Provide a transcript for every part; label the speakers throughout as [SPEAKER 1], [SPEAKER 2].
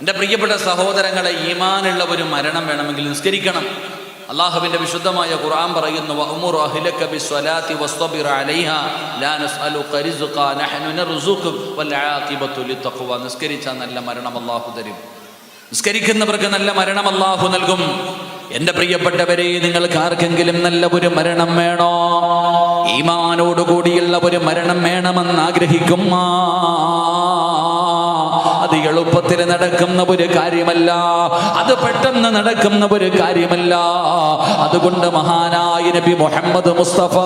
[SPEAKER 1] എൻ്റെ പ്രിയപ്പെട്ട സഹോദരങ്ങളെ, ഈമാനുള്ള ഒരു മരണം വേണമെങ്കിൽ നിസ്കരിക്കണം. അള്ളാഹുവിൻ്റെ വിശുദ്ധമായ ഖുർആൻ പറയുന്നു, വഅ്മുർ അഹ്ലക ബിസ്സലാത്തി വസ്തബിർ അലൈഹാ ലാ നസ്അലുക റിസ്ഖ നഹ്നു നർസുഖുക വൽ ആഖിബത്തു ലിത്തഖ്വ. നിസ്കരിച്ചാൽ നല്ല മരണം അള്ളാഹു തരും. നിസ്കരിക്കുന്നവർക്ക് നല്ല മരണം അള്ളാഹു നൽകും. എൻ്റെ പ്രിയപ്പെട്ടവരെ, നിങ്ങൾക്ക് ആർക്കെങ്കിലും നല്ല ഒരു മരണം വേണോ? ഈമാനോടുകൂടിയുള്ള ഒരു മരണം വേണമെന്ന് ആഗ്രഹിക്കും. അത് എളുപ്പത്തിൽ നടക്കുന്ന ഒരു കാര്യമല്ല, അത് പെട്ടെന്ന് നടക്കുന്ന ഒരു കാര്യമല്ല. അതുകൊണ്ട് മഹാനായ നബി മുഹമ്മദ് മുസ്തഫ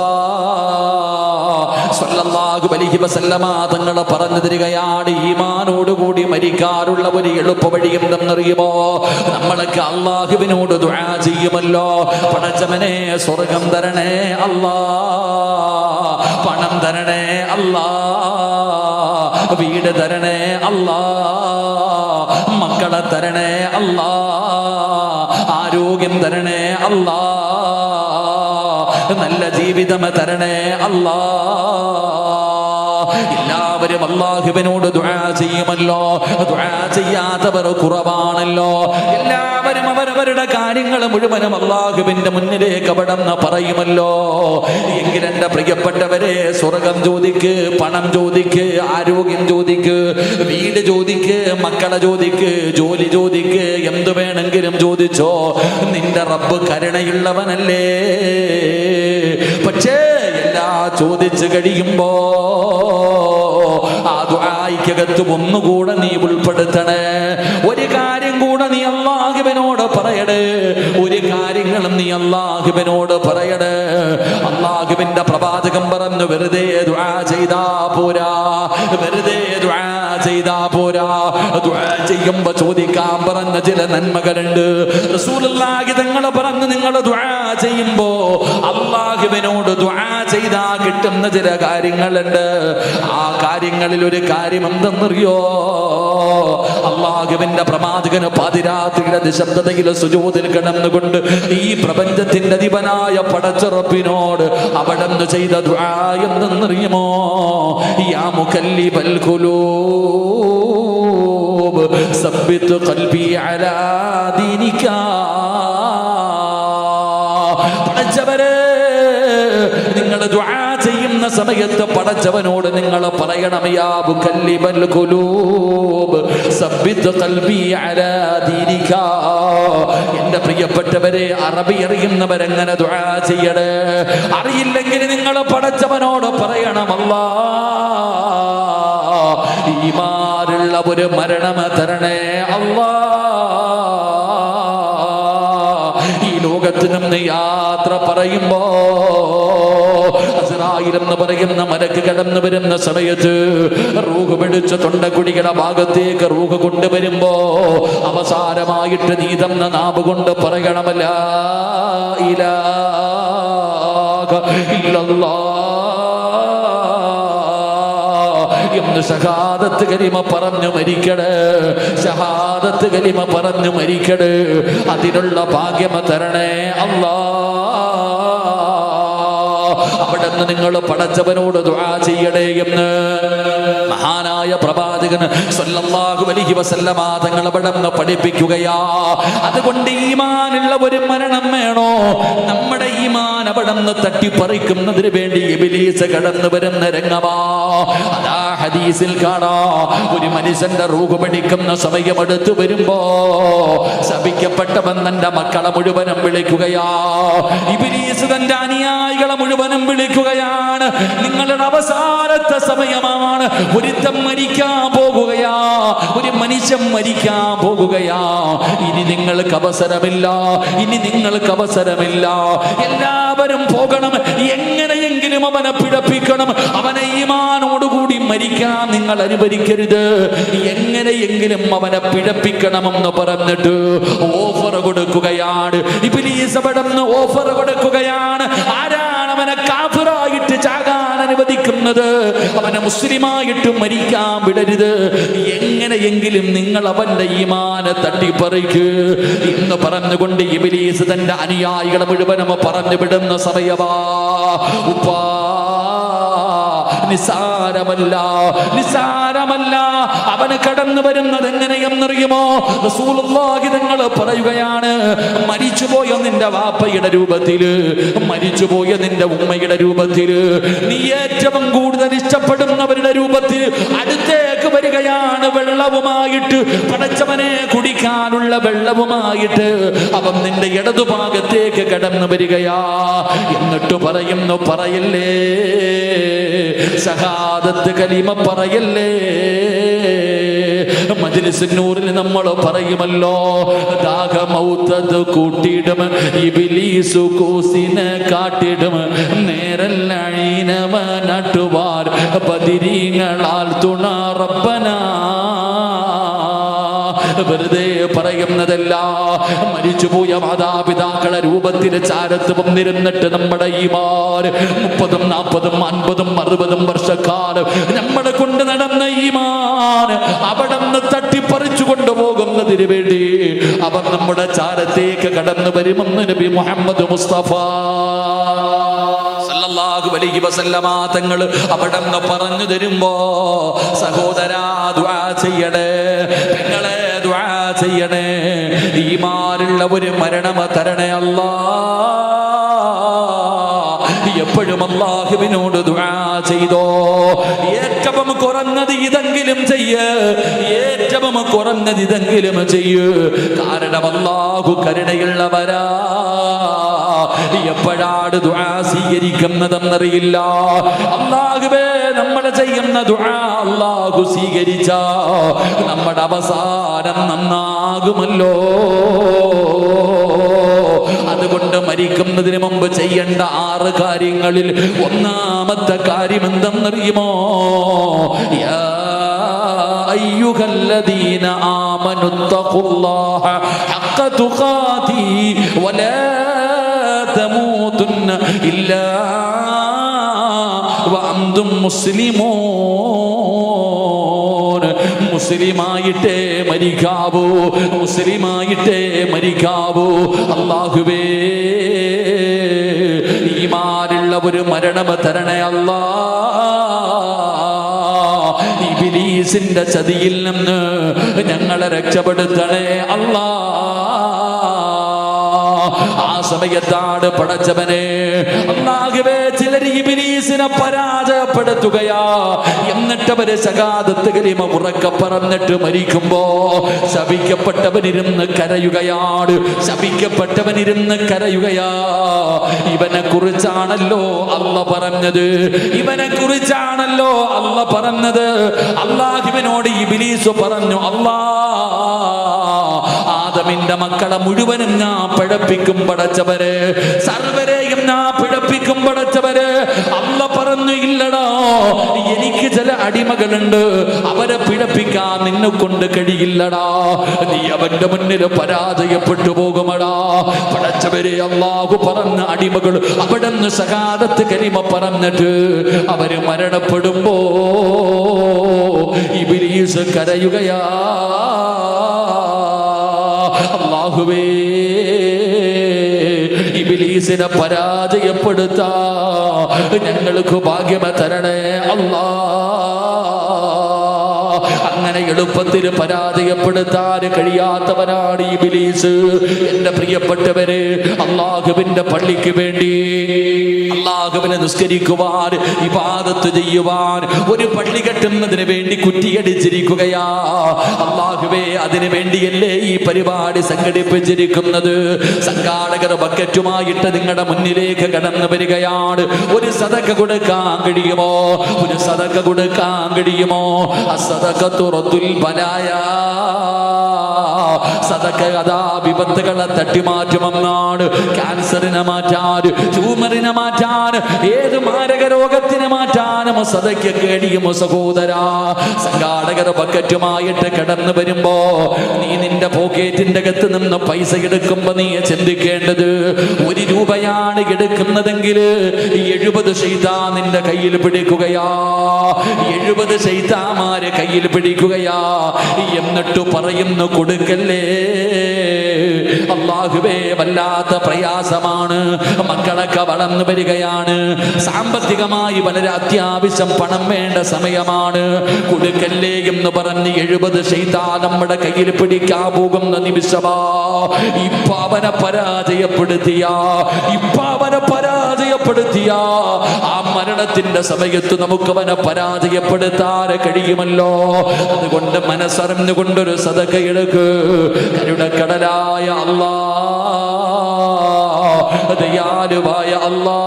[SPEAKER 1] സല്ലല്ലാഹു അലൈഹി വസല്ലമ തങ്ങൾ പറഞ്ഞു തരികയാണ്, ഈമാനോടുകൂടി മരിക്കാനുള്ള ഒരു എളുപ്പ വഴി എന്തെന്നറിയുമോ? നമ്മളൊക്കെ അള്ളാഹുവിനോട് ദുആ ചെയ്യുമല്ലോ, പടച്ചവനെ സ്വർഗം തരണേ അല്ലാ, പണം തരണേ അല്ലാ, വീട് തരണേ അല്ലാ, മക്കളെ തരണേ അല്ലാ, ആരോഗ്യം തരണേ അല്ലാ, നല്ല ജീവിതം തരണേ അല്ലാ. എല്ലാവരും അല്ലാഹുവിനോട് ദുആ ചെയ്യുമല്ലോ. ദുആ ചെയ്യാത്തവർ കുറവാണല്ലോ. എല്ലാവരും അവരവരുടെ കാര്യങ്ങൾ മുഴുവനും അല്ലാഹുവിന്റെ മുന്നിലേക്ക് അവിടെന്ന് പറയുമല്ലോ. എങ്കിൽ എൻ്റെ പ്രിയപ്പെട്ടവരെ, സ്വർഗം ചോദിക്ക്, പണം ചോദിക്ക്, ആരോഗ്യം ചോദിക്ക്, വീട് ചോദിക്ക്, മക്കളെ ചോദിക്ക്, ജോലി ചോദിക്ക്, എന്തു വേണമെങ്കിലും ചോദിച്ചോ. നിന്റെ റബ്ബ് കരുണയുള്ളവനല്ലേ. പക്ഷേ എല്ലാ ചോദിച്ചു കഴിയുമ്പോ ആ ദുആയ്ക്കകത്ത് ഒന്നുകൂടെ നീ ഉൾപ്പെടുത്തണേ. ഒരു കാര്യം കൂടെ നീ അല്ലാഹുവിനോട് പറയണേ. ഒരു കാര്യങ്ങളും നീ അല്ലാഹുവിനോട് പറയണേ. അല്ലാഹുവിന്റെ പ്രവാചകൻ പറഞ്ഞു, വെറുതെ ദുആ ചെയ്താ പോരാ, വെറുതെ ദുആ ചെയ്താ പോരാ. ദുആ ചെയ്യുമ്പോ ചോദിക്കാൻ പറഞ്ഞ ചില നന്മകളുണ്ട്. റസൂലുള്ളാഹി തങ്ങൾ പറഞ്ഞു, നിങ്ങൾ ദുആ ചെയ്യുമ്പോ അല്ലാഹുവിനോട് ദുആ ചെയ്താ കിട്ടുന്ന ചില കാര്യങ്ങളുണ്ട്. ആ കാര്യങ്ങളിൽ ഒരു കാര്യം എന്തെന്നറിയോ? അല്ലാഹുവിന്റെ പ്രവാചകന് പാതിരാത്രിയുടെ നിശബ്ദതയിൽ സുജൂദിൽ കിടന്നുകൊണ്ട് ഈ പ്രപഞ്ചത്തിന്റെ അധിപനായ പടച്ചറപ്പിനോട് അവിടുന്ന് ചെയ്ത ദുആ എന്തെന്നറിയുമോ? യാ മുകല്ലിബൽ ഖുലൂബ് സബ്ബിത് ഖൽബി അലാ ദീനിക. പടച്ചവരെ, നിങ്ങൾ ദുആ ചെയ്യുന്ന സമയത്ത് പടച്ചവനോട് നിങ്ങൾ പറയണം, യാ മുകല്ലിബൽ ഖുലൂബ് സബ്ബിത് ഖൽബി അലാ ദീനിക. എൻ്റെ പ്രിയപ്പെട്ടവരെ, അറബി അറിയുന്നവരെങ്ങനെ ദുആ ചെയ്യണേ? അറിയില്ലെങ്കിൽ നിങ്ങൾ പടച്ചവനോട് പറയണം, അല്ലാഹ് ഈമാനുള്ള ഒരു മരണം തരണേ അല്ലാഹ്. ഈ ലോകത്ത് നിന്ന് യാത്ര പറയുമ്പോ അസ്റായീൽ എന്ന് പറയുന്ന മലക്ക് കടന്നു വരുന്ന സമയത്ത് റൂഹ് പിടിച്ച് തൊണ്ടക്കുടിയുടെ ഭാഗത്തേക്ക് റൂഹ് കൊണ്ടുവരുമ്പോ അവസാനമായിട്ട് നീ തന്ന നാവ് കൊണ്ട് പറയണം, ലാ ഇലാഹ ഇല്ലല്ലാഹ് എന്ന് ഷഹാദത്ത് കലിമ പറഞ്ഞു മരിക്കണേ. ഷഹാദത്ത് കലിമ പറഞ്ഞു മരിക്കണേ. അതിനുള്ള ഭാഗ്യം തരണേ അല്ലാഹ്. അവിടെ നിന്ന് നിങ്ങൾ പടച്ചവനോട് ദുആ ചെയ്യണേ എന്ന് മഹാനായ പ്രവാചകൻ സല്ലല്ലാഹു അലൈഹി വസല്ലമ തങ്ങൾ അവിടെ നിന്ന് പഠിപ്പിക്കുകയാ. അതുകൊണ്ട് ഈമാനുള്ള ഒരു മരണം വേണോ? നമ്മുടെ ഈമാൻ അവിടെ നിന്ന് തട്ടിപ്പറിക്കുന്നതിന് വേണ്ടി ഇബ്ലീസ് കടന്നു വരുന്ന രംഗമാ. അതാ ഹദീസിൽ കാണാ, ഒരു മനുഷ്യന്റെ റൂഹ് പിടിക്കുന്ന സമയം അടുത്ത് വരുമ്പോ ശപിക്കപ്പെട്ടവൻ തന്റെ മക്കളെ മുഴുവനും വിളിക്കുകയാ. ഇബ്ലീസ് തന്റെ അനുയായികളെ മുഴുവനും വിളിക്കുകയാണ്. നിങ്ങളുടെ അവസാനത്തെ സമയമാണ്. ഒരുത്തൻ മരിക്കാൻ പോകുകയാ, ഒരു മനുഷ്യൻ മരിക്കാൻ പോകുകയാ. ഇനി നിങ്ങൾക്ക് അവസരമില്ല, ഇനി നിങ്ങൾക്ക് അവസരമില്ല. എല്ലാവരും പോകണം. എങ്ങനെയെങ്കിലും അവനെ പിഴപ്പിക്കണം. അവനെ ഈമാനോടുകൂടി മരിക്കാൻ നിങ്ങൾ അനുവദിക്കരുത്. എങ്ങനെയെങ്കിലും അവനെ പിഴപ്പിക്കണമെന്ന് പറഞ്ഞിട്ട് ഓഫർ കൊടുക്കുകയാണ്. ഇബ്ലീസ് അവിടുന്ന് ഓഫർ കൊടുക്കുകയാണ്. ആരാണ് അവനെ കാഫിറായിട്ട് ചാകാൻ അനുവദിക്കുന്നത്? അവനെ മുസ്ലിമായിട്ട് മരിക്കാൻ വിടരുത്. എങ്ങനെയെങ്കിലും നിങ്ങൾ അവന്റെ ഈമാനെ തട്ടിപ്പറിക്ക് എന്ന് പറഞ്ഞുകൊണ്ട് ഇബ്ലീസ് തന്റെ അനുയായികളെ മുഴുവനും പറഞ്ഞു വിടുന്ന സമയവാ. ഉപ്പാ, നിസാരമല്ല, നിസാരമല്ല. അവന് കടന്നു വരുന്നത് എങ്ങനെയെന്നറിയുമോ? റസൂലുള്ളാഹി തങ്ങൾ പറയുകയാണ്, മരിച്ചുപോയ നിന്റെ വാപ്പയുടെ രൂപത്തില്, മരിച്ചുപോയ നിന്റെ ഉമ്മയുടെ രൂപത്തില്, നീ ഏറ്റവും കൂടുതൽ ഇഷ്ടപ്പെടുന്നവരുടെ രൂപത്തിൽ അടുത്തേക്ക് വരികയാണ്. വെള്ളവുമായിട്ട്, പടച്ചവനെ കുടിക്കാനുള്ള വെള്ളവുമായിട്ട് അവൻ നിന്റെ ഇടതുഭാഗത്തേക്ക് കടന്നു വരികയാ. എന്നിട്ട് പറയുന്നു, പറയല്ലേ ഷഹാദത്ത് കലിമ പറയല്ലേ. മജ്‌ലിസ് നൂറിൽ നമ്മൾ പറയുമല്ലോ, ദാഹമൗത്തത് കൂട്ടിയിടും ഇബ്ലീസു കൂസിനെ കാട്ടിടും, നേരല്ലീനവ നട്ടുവാർ ബദിരീങ്ങളാൽ തുണ റബ്ബനാ. വെറുതെ പറയുന്നതല്ല. മരിച്ചുപോയ മാതാപിതാക്കളെ രൂപത്തിന് ചാരത്ത് വന്നിരുന്നിട്ട് നമ്മുടെ ഈമാൻ 30, 40, 50, 60 വർഷക്കാലം നമ്മളെ കൊണ്ട് നടന്ന ഈമാൻ അവിടെ നിന്ന് തട്ടിപ്പറിച്ചു കൊണ്ടുപോകുന്നതിന് വേണ്ടി അവൻ നമ്മുടെ ചാരത്തേക്ക് കടന്നു വരുമെന്ന് നബി മുഹമ്മദ് മുസ്തഫ സല്ലല്ലാഹു അലൈഹി വസല്ലമ തങ്ങൾ അവിടെ നിന്ന് പറഞ്ഞു തരുമ്പോ, സഹോദരാ ദുആ ചെയ്യണേ, നിങ്ങളെ ദുആ ചെയ്യണേ, ഈമാനുള്ള ഒരു മരണം തരണേ അല്ലാ. എപ്പോഴും അല്ലാഹുവിനോട് ദുആ ചെയ്തോ. ഏറ്റവും കുറഞ്ഞത് ഇതെങ്കിലും ചെയ്യ്, ഏറ്റവും കുറഞ്ഞത് ഇതെങ്കിലും ചെയ്യ്. കാരണം അല്ലാഹു കരുണയുള്ളവരാ. എപ്പോഴാണ് ദുആ സ്വീകരിക്കുന്നതെന്നറിയില്ല. അല്ലാഹുവേ, നമ്മൾ ചെയ്യുന്ന ദുആ അല്ലാഹു സ്വീകരിച്ച നമ്മുടെ അവസാനം നന്നാകുമല്ലോ. അതുകൊണ്ട് മരിക്കുന്നതിന് മുമ്പ് ചെയ്യേണ്ട 6 കാര്യങ്ങളിൽ ഒന്നാമത്തെ കാര്യം എന്തെന്നറിയുമോ? യാ അയ്യുഹല്ലദീന ആമനുത്തഖുല്ലാഹ ഹഖ്ക തുഖാതി വലാ തമൂതുന്ന ഇല്ലാ വഅൻതും മുസ്ലിമൂൻ. മുസ്ലിമായിട്ടേ മരിക്കാവൂ, മുസ്ലിമായിട്ടേ മരിക്കാവൂ. അല്ലാഹുവേ, ഈമാനുള്ള ഒരു മരണം തരണേ അല്ലാ. ഇബ്ലീസിന്റെ ചതിയിൽ നിന്ന് ഞങ്ങളെ രക്ഷപ്പെടുത്തണേ അല്ലാ. ആ സമയത്താണ് പടച്ചവനെ അല്ലാഹുവേ ചിലർ ഇബ്ലീസിനെ പരാജയപ്പെടുത്തുകയാ. എന്നിട്ട് അവര് ശഹാദത്ത് കലിമ ഉറക്കെ പറഞ്ഞിട്ട് മരിക്കുമ്പോ ശപിക്കപ്പെട്ടവനിരുന്ന് കരയുകയാണ്, ശപിക്കപ്പെട്ടവനിരുന്ന് കരയുകയാ. ഇവനെ കുറിച്ചാണല്ലോ അല്ല പറഞ്ഞത്, ഇവനെ കുറിച്ചാണല്ലോ അല്ല പറഞ്ഞത്. അല്ലാഹുവിനോട് ഇബ്ലീസ് പറഞ്ഞു, അല്ലാ, ആദമിന്റെ മക്കളെ മുഴുവനും ഞാൻ പിഴപ്പിക്കും പടച്ചവരെ, സർവരെയും ഞാൻ പിഴപ്പിക്കും പടച്ചവരെ. അല്ല പറഞ്ഞു, ഇല്ലടാ, എനിക്ക് ചില അടിമകളുണ്ട്, അവരെ പിഴപ്പിക്കാൻ നിന്നെ കൊണ്ട് കഴിയില്ലടാ, നീ അവന്റെ മുന്നിൽ പരാജയപ്പെട്ടു പോകുമടാ. പടച്ചവരെ, അല്ലാഹു പറഞ്ഞ അടിമകൾ അവിടെ നിന്ന് ശഹാദത്ത് കലിമ പറഞ്ഞിട്ട് അവര് മരണപ്പെടുമ്പോ ഇബ്ലീസ് കരയുകയാ. അല്ലാഹുവേ, ഇബ്ലീസിനെ പരാജയപ്പെടുത്താ ഞങ്ങൾക്ക് ഭാഗ്യമ തരണേ അല്ലാ. അങ്ങനെ എളുപ്പത്തിൽ പരാജയപ്പെടുത്താൻ കഴിയാത്തവനാണ് ഇബ്ലീസ്. എന്റെ പ്രിയപ്പെട്ടവരെ, അല്ലാഹുവിന്റെ പള്ളിക്ക് വേണ്ടി, അല്ലാഹുവിനെ നിസ്കരിക്കുവാൻ, ഇബാദത്ത് ചെയ്യുവാൻ ഒരു പള്ളി കെട്ടുന്നതിന് വേണ്ടി കുറ്റിയടിച്ചിരിക്കുകയാ. അല്ലാഹുവേ, അതിനു വേണ്ടിയല്ലേ ഈ പരിപാടി സംഘടിപ്പിച്ചിരിക്കുന്നത്. സംഘാടകർ ബക്കറ്റുമായിട്ട് നിങ്ങളുടെ മുന്നിലേക്ക് കടന്നു വരികയാണ്. ഒരു സദഖ കൊടുക്കാൻ കഴിയുമോ? ഒരു സദഖ കൊടുക്കാൻ കഴിയുമോ? അസദഖത്തു റദ്ദുൽ ബലായാ. സദഖ അതാ വിപത്തുകളെ തട്ടിമാറ്റുമെന്നാണ്. ക്യാൻസറിനെ മാറ്റാൻ, ട്യൂമറിനെ മാറ്റാൻ, ഏത് മാരക രോഗത്തിനെ മാറ്റാനും സദഖയ്ക്ക് കഴിയുമോ സഹോദരാ? സംഘാടകർ ബക്കറ്റുമായിട്ട് കടന്നു വരുമ്പോ നീ നിന്റെ പോക്കറ്റിന്റെ അകത്ത് നിന്ന് പൈസ എടുക്കുമ്പോ നീ ചിന്തിക്കേണ്ടത്, 1 രൂപയാണ് എടുക്കുന്നതെങ്കിൽ 70 ശൈത്താൻ നിന്റെ കയ്യിൽ പിടിക്കുകയാ, 70 ശൈത്താന്മാരെ കയ്യിൽ പിടിക്കുകയാ. എന്നിട്ട് പറയുന്നു, കൊടുക്കല്ലേ. അല്ലാഹുവേ വല്ലാത്ത പ്രയാസമാണ്. മക്കളൊക്കെ വളർന്നു വരികയാണ്, സാമ്പത്തികമായി വളരെ അത്യാവശ്യം പണം വേണ്ട സമയമാണ്. കൊടുക്കല്ലേ എന്ന് പറഞ്ഞ് 70 ശൈത്താൻ നമ്മുടെ കയ്യിൽ പിടിക്കാൻ പോകുന്ന നിമിഷമാ. ഇപ്പ അവനെ പരാജയപ്പെടുത്തിയ ആ മരണത്തിന്റെ സമയത്ത് നമുക്ക് അവനെ പരാജയപ്പെടുത്താൻ കഴിയുമല്ലോ. അതുകൊണ്ട് മനസ്സറിഞ്ഞുകൊണ്ടൊരു സദഖ എടുക്ക്. കരുണക്കടലായ അല്ലാഹ്, ദയാലുവായ അല്ലാഹ്,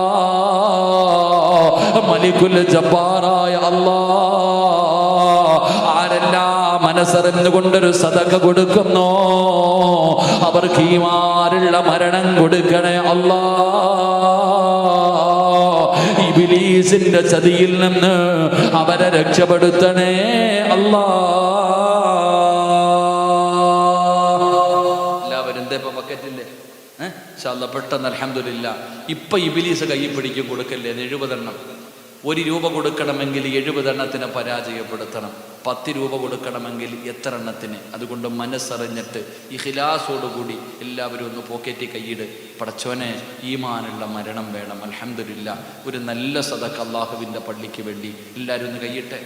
[SPEAKER 1] മലികുൽ ജബ്ബാറായ അല്ലാഹ്, ആരെല്ലാം മനസ്സറിഞ്ഞുകൊണ്ടൊരു സദഖ കൊടുക്കുന്നോ അവർക്ക് ഈമാനുള്ള മരണം കൊടുക്കണേ അല്ലാഹ്. ഇബ്ലീസിന്റെ ചതിയിൽ നിന്ന് അവരെ രക്ഷപ്പെടുത്തണേ അല്ലാഹ്. എല്ലാവരും ഇപ്പൊ ബക്കറ്റില്ലേ? പെട്ടെന്ന് അൽഹംദുലില്ലാ. ഇപ്പൊ ഇബ്ലീസ് കയ്യിൽ പിടിക്കും കൊടുക്കല്ലേ 70 എണ്ണം. 1 രൂപ കൊടുക്കണമെങ്കിൽ 70 എണ്ണത്തിനെ പരാജയപ്പെടുത്തണം. 10 രൂപ കൊടുക്കണമെങ്കിൽ എത്ര എണ്ണത്തിന്? അതുകൊണ്ട് മനസ്സറിഞ്ഞിട്ട് ഇഖ്ലാസോടുകൂടി എല്ലാവരും ഒന്ന് പോക്കറ്റിൽ കൈയിട്. പടച്ചോനെ ഈമാനുള്ള മരണം വേണം. അൽഹംദുലില്ലാ, ഒരു നല്ല സദഖ അല്ലാഹുവിൻ്റെ പള്ളിക്ക് വേണ്ടി എല്ലാവരും ഒന്ന് കൈയിട്ടെ.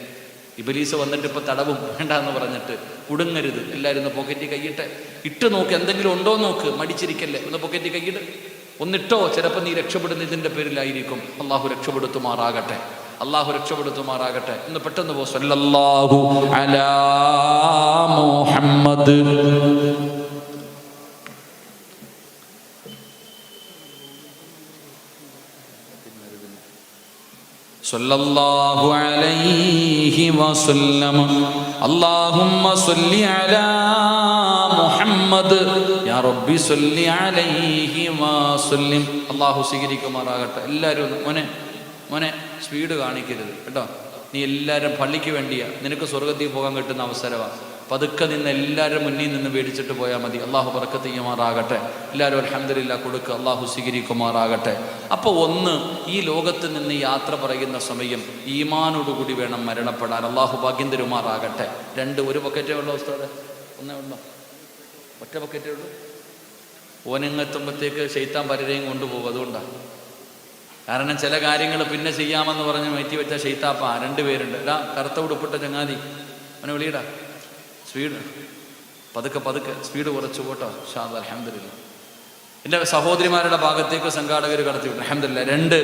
[SPEAKER 1] ഇബ്ലീസ് വന്നിട്ട് ഇപ്പൊ തടവും വേണ്ടെന്ന് പറഞ്ഞിട്ട് കുടുങ്ങരുത്. എല്ലാവരും ഒന്ന് പോക്കറ്റിൽ കൈയിട്ടെ. ഇട്ട് നോക്ക്, എന്തെങ്കിലും ഉണ്ടോ നോക്ക്, മടിച്ചിരിക്കല്ലേ. ഒന്ന് പോക്കറ്റിൽ കൈയിട്, ഒന്നിട്ടോ. ചിലപ്പോൾ നീ രക്ഷപ്പെടുന്ന ഇതിന്റെ പേരിലായിരിക്കും. അള്ളാഹു രക്ഷപ്പെടുത്തുമാറാകട്ടെ, അള്ളാഹു രക്ഷപ്പെടുത്തുമാറാകട്ടെ. ഒന്ന് പെട്ടെന്ന് പോ. സല്ലല്ലാഹു അലാ മുഹമ്മദ്. സല്ലല്ലാഹു അലൈഹി വസല്ലം. അല്ലാഹുമ്മ സ്വല്ലി അലാ മുഹമ്മദ് യാ റബ്ബി സ്വല്ലി അലൈഹി വസല്ലം. അല്ലാഹു സ്വീകരിക്കുമാറാകട്ടെ. എല്ലാവരും മോനെ സ്പീഡ് കാണിക്കരുത് കേട്ടോ. നീ എല്ലാവരും പള്ളിക്ക് വേണ്ടിയാ, നിനക്ക് സ്വർഗത്തിൽ പോകാൻ കിട്ടുന്ന അവസരമാണ്. പതുക്കെ നിന്ന് എല്ലാവരും മുന്നിൽ നിന്ന് മേടിച്ചിട്ട് പോയാൽ മതി. അള്ളാഹു ബർക്കത്ത് ചെയ്യുമാറാകട്ടെ. എല്ലാവരും അൽഹംദുലില്ലാ കൊടുക്കുക. അള്ളാഹു സ്വീകരിക്കുമാറാകട്ടെ. അപ്പോൾ ഒന്ന്, ഈ ലോകത്ത് നിന്ന് യാത്ര പറയുന്ന സമയം ഈമാനോടുകൂടി വേണം മരണപ്പെടാൻ. അള്ളാഹു ഭാഗ്യം തരുമാറാകട്ടെ. 2 ഒരു ബക്കറ്റേ ഉള്ളൂ ഉസ്താദേ? ഒന്നേ ഉള്ളൂ, ഒറ്റ ബക്കറ്റേ ഉള്ളൂ. ഓനെങ്ങെത്തുമ്പോഴത്തേക്ക് ശൈത്താൻ പലരെയും കൊണ്ടുപോകും. അതുകൊണ്ടാണ്. കാരണം ചില കാര്യങ്ങൾ പിന്നെ ചെയ്യാമെന്ന് പറഞ്ഞ് മാറ്റി വെച്ച ശൈത്താപ്പ 2 പേരുണ്ട്. എടാ കറുത്ത ഉടുപ്പിട്ട ചങ്ങാതി, അവനെ വിളിയിടാ. സ്പീഡ് പതുക്കെ സ്പീഡ് കുറച്ച് പോട്ടോ. ഷാദ് അൽഹംദുലില്ലാ. എൻ്റെ സഹോദരിമാരുടെ ഭാഗത്തേക്ക് സംഘാടകർ കടത്തി വിട്ടു. അൽഹംദുലില്ലാ. 2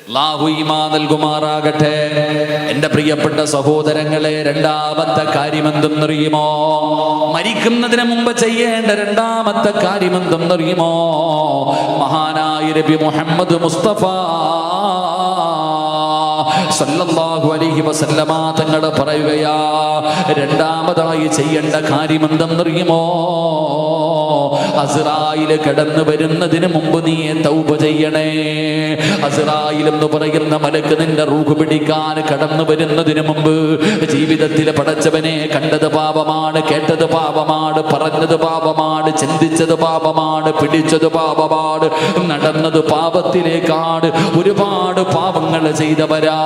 [SPEAKER 1] അല്ലാഹു ഈമാൻ നൽകുമാറാകട്ടെ. എൻ്റെ പ്രിയപ്പെട്ട സഹോദരങ്ങളെ, രണ്ടാമത്തെ കാര്യം എന്തെന്നറിയുമോ? മരിക്കുന്നതിന് മുമ്പ് ചെയ്യേണ്ട രണ്ടാമത്തെ കാര്യം എന്തെന്നറിയുമോ? മഹാനായ നബി മുഹമ്മദ് മുസ്തഫ സല്ലല്ലാഹു അലൈഹി വസല്ലമ തങ്ങൾ പറയുകയാ, രണ്ടാമതായി ചെയ്യേണ്ട കാര്യം എന്തെന്നറിയുമോ? അസ്റായിൽ കടന്നു വരുന്നതിന് മുമ്പ് നീ തൗബ ചെയ്യണേ. അസ്റായിൽ എന്ന് പറയുന്ന മലക്ക് നിന്റെ റൂഹ് പിടിക്കാൻ കടന്നു വരുന്നതിന് മുമ്പ് ജീവിതത്തിൽ പടച്ചവനെ കണ്ടത് പാപമാണ്, കേട്ടത് പാപമാണ്, പറഞ്ഞത് പാപമാണ്, ചിന്തിച്ചത് പാപമാണ്, പിടിച്ചത് പാപമാണ്, നടന്നത് പാപത്തിലേക്കാണ്. ഒരുപാട് പാപങ്ങൾ ചെയ്തവരാ.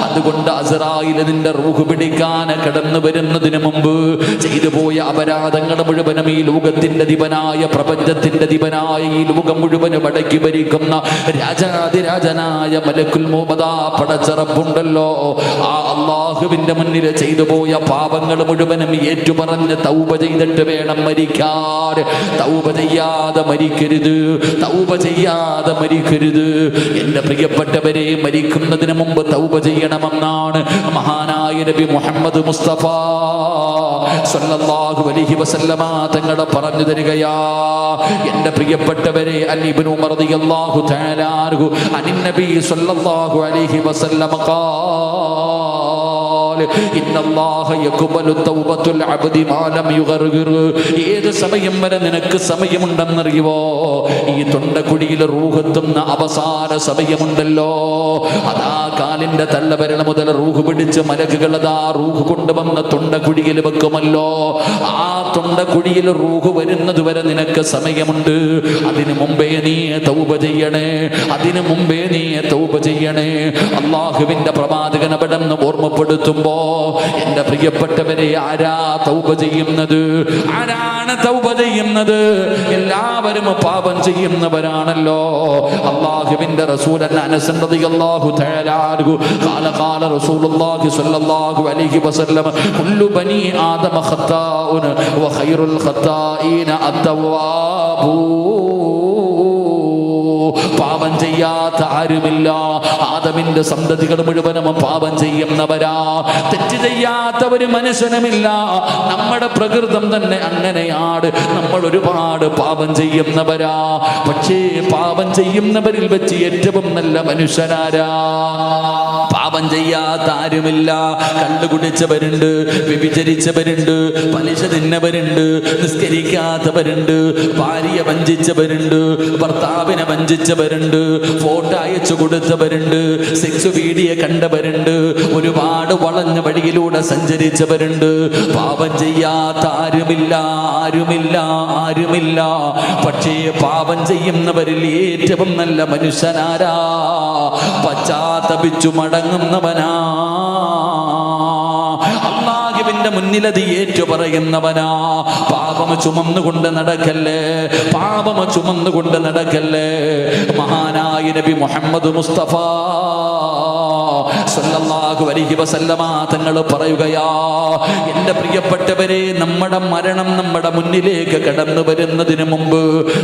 [SPEAKER 1] അതുകൊണ്ട് അസ്റായിൽ നിന്റെ റൂഹ് പിടിക്കാൻ കടന്നു വരുന്നതിന് മുമ്പ് ചെയ്തു പോയ അപരാധങ്ങൾ മുഴുവനും ഈ ലോകത്തിന്റെ ദിവനായ, പ്രപഞ്ചത്തിന്റെ ദിവനായ, ഈ ലോകം മുഴുവനും അടക്കി ഭരിക്കുന്ന രാജാതിരാജനായ മലക്കുൽ മുഅ്മിനാ പടച്ചറപ്പുണ്ടല്ലോ, ആ അല്ലാഹുവിന്റെ മുന്നിൽ ചെയ്തു പോയ പാപങ്ങൾ മുഴുവനും ഏറ്റുപറഞ്ഞ് തൗബ ചെയ്തിട്ട് വേണം മരിക്കാൻ. തൗബ ചെയ്യാതെ മരിക്കരുത്, തൗബ ചെയ്യാതെ മരിക്കരുത്. എന്റെ പ്രിയപ്പെട്ടവരെ, മരിക്കുന്നതിന് മുമ്പ് തൗബ ചെയ്യണമെന്നാണ് മഹാനായ നബി മുഹമ്മദ് മുസ്തഫ സല്ലല്ലാഹു അലൈഹി വസല്ലമ തങ്ങൾ പറഞ്ഞു തരികയാ. എന്റെ പ്രിയപ്പെട്ടവരെ, അൻ ഇബ്നു ഉമർ റളിയല്ലാഹു തആല അൻഹു അൻ നബി സല്ലല്ലാഹു അലൈഹി വസല്ലമ ഖാല ഇന്നല്ലാഹ യഖ്ബലു തൗബത്തുൽ അബ്ദി മാ ലം യുഗർഗിർ. ഏത് സമയം വരെ നിനക്ക് സമയമുണ്ടെന്നറിയുവോ? ഈ തൊണ്ടക്കുഴിയിൽ റൂഹെത്തുന്ന അവസാന സമയമുണ്ടല്ലോ, അതാ കാലിന്റെ തള്ളവിരൽ മുതൽ റൂഹ് പിടിച്ച് മലക്കുകൾ അതാ റൂഹ് കൊണ്ടുവന്ന തൊണ്ടക്കുഴിയിൽ വെക്കുമല്ലോ. ആ തൊണ്ടക്കുഴിയിൽ റൂഹ് വരുന്നത് വരെ നിനക്ക് സമയമുണ്ട്. അതിനു മുമ്പേ നീ തൗബ ചെയ്യണേ, അതിനു മുമ്പേ നീ തൗബ ചെയ്യണേ. അള്ളാഹുവിന്റെ പ്രവാചകൻ അവിടെ നിന്ന് ഓർമ്മപ്പെടുത്തുമ്പോ നടക്കുമ്പോ എന്റെ പ്രിയപ്പെട്ടവരെ ആരാ തൗബ ചെയ്യുന്നത്? ആരാണ് തൗബ ചെയ്യുന്നത്? എല്ലാവരും പാപം ചെയ്യുന്നവരാണല്ലോ. അല്ലാഹുവിന്റെ റസൂൽ അനസ് റളിയല്ലാഹു തആല അൻഹു ഖാല റസൂലുള്ളാഹി സ്വല്ലല്ലാഹു അലൈഹി വസല്ലം കുല്ലു ബനി ആദമ ഖത്താഉൻ വ ഖൈറുൽ ഖത്താഈന അത്തവാബൂ. പാപം ചെയ്യാത്ത ആരുമില്ല. ആദമിന്റെ സന്തതികൾ മുഴുവനും പാപം ചെയ്യുന്നവരാ. തെറ്റ് ചെയ്യാത്ത ഒരു മനുഷ്യനുമില്ല. നമ്മുടെ പ്രകൃതം തന്നെ അങ്ങനെയാണ്. നമ്മൾ ഒരുപാട് പാപം ചെയ്യുന്നവരാ. പക്ഷേ പാപം ചെയ്യുന്നവരിൽ വെച്ച് ഏറ്റവും നല്ല മനുഷ്യനാരാ? പാപം ചെയ്യാത്ത ആരുമില്ല. കള്ളു കുടിച്ചവരുണ്ട്, വ്യഭിചരിച്ചവരുണ്ട്, പലിശ തിന്നവരുണ്ട്, നിസ്കരിക്കാത്തവരുണ്ട്, ഭാര്യയെ വഞ്ചിച്ചവരുണ്ട്, ഭർത്താവിനെ വഞ്ചിച്ചവരുണ്ട്, ഫോട്ടോ അയച്ചു കൊടുത്തവരുണ്ട്, സെക്സ് വീഡിയോ കണ്ടവരുണ്ട്, ഒരുപാട് വളഞ്ഞ വഴിയിലൂടെ സഞ്ചരിച്ചവരുണ്ട്. പാപം ചെയ്യാത്ത ആരുമില്ല, ആരുമില്ല, ആരുമില്ല. പക്ഷേ പാപം ചെയ്യുന്നവരിൽ ഏറ്റവും നല്ല മനുഷ്യനാരാ? പശ്ചാത്തപിച്ചു മടങ്ങുന്നവനാ. അല്ലാഹുവിന്റെ മുന്നിലത് ഏറ്റു പറയുന്നവനാ. പാപം ചുമന്നുകൊണ്ട് നടക്കല്ലേ, പാപം ചുമന്നുകൊണ്ട് നടക്കല്ലേ. മഹാനായ നബി മുഹമ്മദ് മുസ്തഫ സല്ലല്ലാഹു അലൈഹി വസല്ലമ തങ്ങൾ പറയുകയാ, എന്റെ പ്രിയപ്പെട്ടവരെ, നമ്മുടെ മരണം നമ്മുടെ മുന്നിലേക്ക് കടന്നു വരുന്നതിന് മുമ്പ്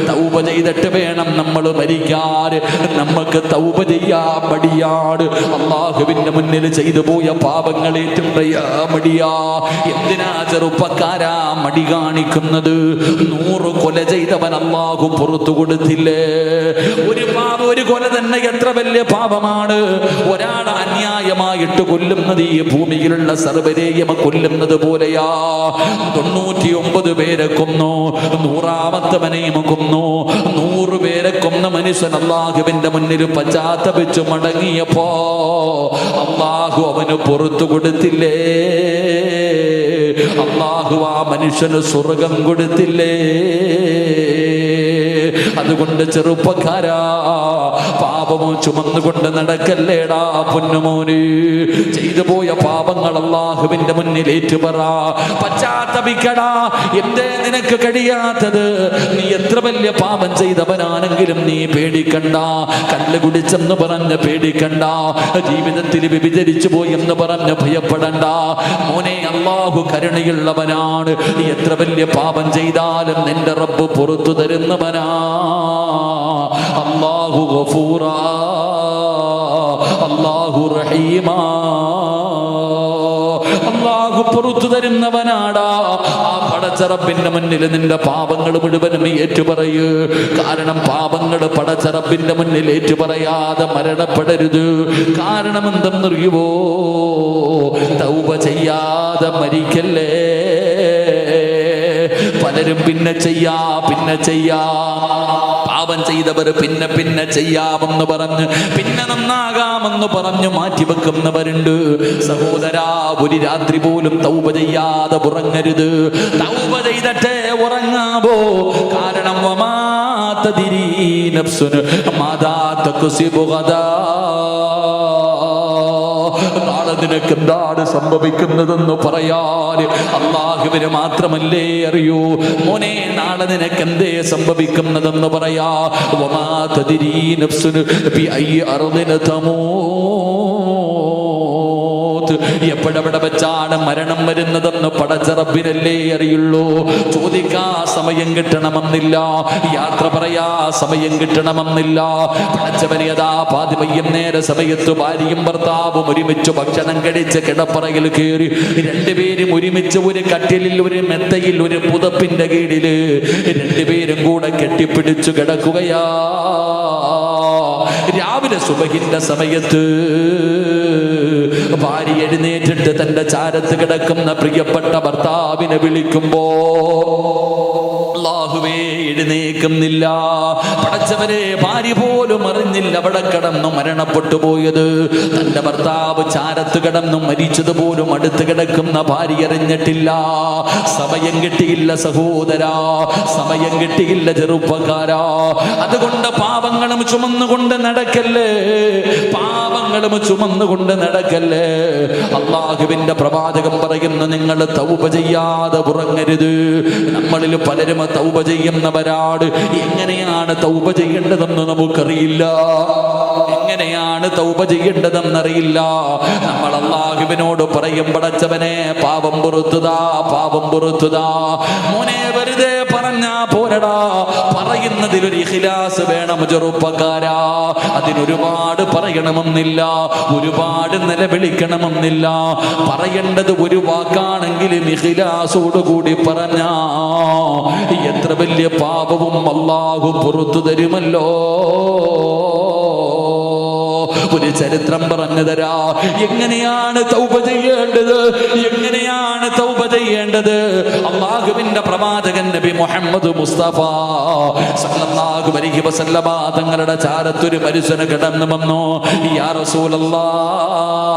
[SPEAKER 1] തൗബ ചെയ്തിട്ട് വേണം നമ്മൾ മരിക്കാൻ. നമുക്ക് തൗബ ചെയ്യാൻ മടിയാണ്. അല്ലാഹുവിന്റെ മുന്നിൽ ചെയ്തു പോയ പാപങ്ങളേറ്റും മടിയാ. എന്തിനാ ചെറുപ്പക്കാരാ മടി കാണിക്കുന്നത്? 100 കൊല ചെയ്തവൻ അല്ലാഹു പുറത്തു കൊടുത്തില്ലേ? ഒരു കൊല തന്നെ എത്ര വലിയ പാപമാണ്. ഒരാൾ അന്യായമായിട്ട് കൊല്ലുന്നത് ഈ ഭൂമിയിലുള്ള സർവ്വരെയും കൊല്ലുന്നത് പോലെയാ. 99 പേരെ കൊന്നു, 100ാമത്തവനെയും കൊന്നു. 100 പേരെ കൊന്ന മനുഷ്യൻ അല്ലാഹുവിന്റെ മുന്നിൽ പശ്ചാത്തപിച്ചു മടങ്ങിയപ്പോ അല്ലാഹു അവന് പുറത്തു കൊടുത്തില്ലേ? അല്ലാഹു ആ മനുഷ്യന് സ്വർഗം കൊടുത്തില്ലേ? അതുകൊണ്ട് ചെറുപ്പക്കാരാ, പാപമോ ചുമന്നുകൊണ്ട് നടക്കല്ലേടാ പൊന്നുമോന്. ചെയ്തു പോയ പാപങ്ങൾ അല്ലാഹുവിന്റെ മുന്നിൽ ഏറ്റുപറ, പശ്ചാത്തപിക്കടാ. എന്തേ നിനക്ക് കഴിയാത്തത്? നീ എത്ര വലിയ പാപം ചെയ്തവനാണെങ്കിലും നീ പേടിക്കണ്ട. കല്ല് കുടിച്ചെന്ന് പറഞ്ഞ് പേടിക്കണ്ട. ജീവിതത്തിൽ വ്യഭിചരിച്ചു പോയി എന്ന് പറഞ്ഞ് ഭയപ്പെടണ്ട. മോനെ, അല്ലാഹു കരുണയുള്ളവനാണ്. എത്ര വലിയ പാപം ചെയ്താലും നിന്റെ റബ്ബ് പുറത്തു തരുന്നവനാ. അല്ലാഹു ഗഫൂറാ, അല്ലാഹു റഹീമാ. അല്ലാഹു പുറത്തു തരുന്നവനാടാ. ആ പടച്ച റബ്ബിന്റെ മുന്നിൽ നിന്റെ പാപങ്ങൾ മുഴുവനും ഏറ്റുപറയൂ. കാരണം പാപങ്ങൾ പടച്ച റബ്ബിന്റെ മുന്നിൽ ഏറ്റുപറയാതെ മരണപ്പെടരുത്. കാരണം എന്തെന്നറിയുവോ? തൗബ ചെയ്യാതെ മരിക്കല്ലേ. പലരും പിന്നെ ചെയ്യാം. പാപം ചെയ്തവർ പിന്നെ ചെയ്യാമെന്ന് പറഞ്ഞ്, പിന്നെ നന്നാകാമെന്ന് പറഞ്ഞു മാറ്റിവെക്കുന്നവരുണ്ട്. സഹോദരാ, ഒരു രാത്രി പോലും തൗബ ചെയ്യാതെ ഉറങ്ങരുത്. തൗബ ചെയ്തിട്ടേ ഉറങ്ങാവോ. കാരണം വമാ തദ്രീ നഫ്സുൻ മാദാ തക്സിബു ഗദാ. നാളെ നിനക്ക് എന്താണ് സംഭവിക്കുന്നതെന്ന് പറയാൻ അല്ലാഹുവിന് മാത്രമല്ലേ അറിയൂ. മോനെ, നാളെ നിനക്ക് എന്തേ സംഭവിക്കുന്നതെന്ന് പറയാ. വമാ തദ്രീ നഫ്സുൻ ബിഅയ്യി അർദിൻ തമൂത്. എപ്പോഴെവിടെ വെച്ചാണ് മരണം വരുന്നതെന്ന് പടച്ച റബ്ബിനല്ലേ അറിയുള്ളൂ. ചോദിക്കാ സമയം കിട്ടണമെന്നില്ല, യാത്ര പറയാ സമയം കിട്ടണമെന്നില്ല. പടച്ചവനെയതാ വൈകുന്നേര സമയത്ത് ഭാര്യയും ഭർത്താവും ഒരുമിച്ച് ഭക്ഷണം കഴിച്ച് കിടപ്പറയിൽ കയറി, രണ്ടുപേരും ഒരുമിച്ച് ഒരു കട്ടിലിൽ, ഒരു മെത്തയിൽ, ഒരു പുതപ്പിന്റെ കീഴില് രണ്ടുപേരും കൂടെ കെട്ടിപ്പിടിച്ചു കിടക്കുകയാ. രാവിലെ സുബഹിന്റെ സമയത്ത് ഭാര്യ എഴുന്നേറ്റിട്ട് തന്റെ ചാരത്ത് കിടക്കുന്ന പ്രിയപ്പെട്ട ഭർത്താവിനെ വിളിക്കുമ്പോ, അല്ലാഹുവേ എഴുന്നേക്കുന്നില്ല. പടച്ചവരെ, ഭാര്യ പോലും അറിഞ്ഞില്ല അവിടെ കിടന്നു മരണപ്പെട്ടു പോയത്. തന്റെ ഭർത്താവ് ചാരത്ത് കിടന്നു മരിച്ചതുപോലും അടുത്ത് കിടക്കുന്ന ഭാര്യ അറിഞ്ഞിട്ടില്ല. സമയം കിട്ടിയില്ല സഹോദരാ, സമയം കിട്ടിയില്ല ചെറുപ്പക്കാരാ. അതുകൊണ്ട് പാപങ്ങളും ചുമന്നുകൊണ്ട് നടക്കല്ലേ, പാപങ്ങളും ചുമന്നുകൊണ്ട് നടക്കല്ലേ. അള്ളാഹുവിന്റെ പ്രവാചകൻ പറയുന്നു, നിങ്ങൾ തൗബ ചെയ്യാതെ ഉറങ്ങരുത്. നമ്മളിൽ പലരും തൗബ ചെയ്യുന്നവരാണ്. എങ്ങനെയാണ് തൗബ ചെയ്യേണ്ടതെന്ന് നമുക്കറിയില്ല, എങ്ങനെയാണ് തൗബ ചെയ്യേണ്ടതെന്നറിയില്ല. നമ്മൾ അള്ളാഹുവിനോട് പറയും, പടച്ചവനെ പാപം പുറത്തുതാ, പാപം പുറത്തുതാ. മോനെ, വെറുതെ പറഞ്ഞാ പോരടാ, പറയുന്നതിലൊരു ഇഖ്ലാസ് വേണം ചെറുപ്പക്കാരാ. അതിനൊരുപാട് പറയണമെന്നില്ല, ഒരുപാട് നിലവിളിക്കണമെന്നില്ല. പറയേണ്ടത് ഒരു വാക്കാണെങ്കിലും ഇഖ്ലാസോടുകൂടി പറഞ്ഞാ എത്ര വലിയ പാപവും അല്ലാഹു പുറത്തു തരുമല്ലോ. ഒരു ചരിത്രം പറഞ്ഞു തരാ, എങ്ങനെയാണ് തൗബ ചെയ്യേണ്ടത്, എങ്ങനെയാണ് തൗബ ചെയ്യേണ്ടത്. അല്ലാഹുവിന്റെ പ്രവാചകൻ നബി മുഹമ്മദ് മുസ്തഫ സല്ലല്ലാഹു അലൈഹി വസല്ലമ തങ്ങളുടെ ചാരത്തൊരു മനുഷ്യന് കിടന്നു വന്നു. യാ റസൂലല്ലാഹ്,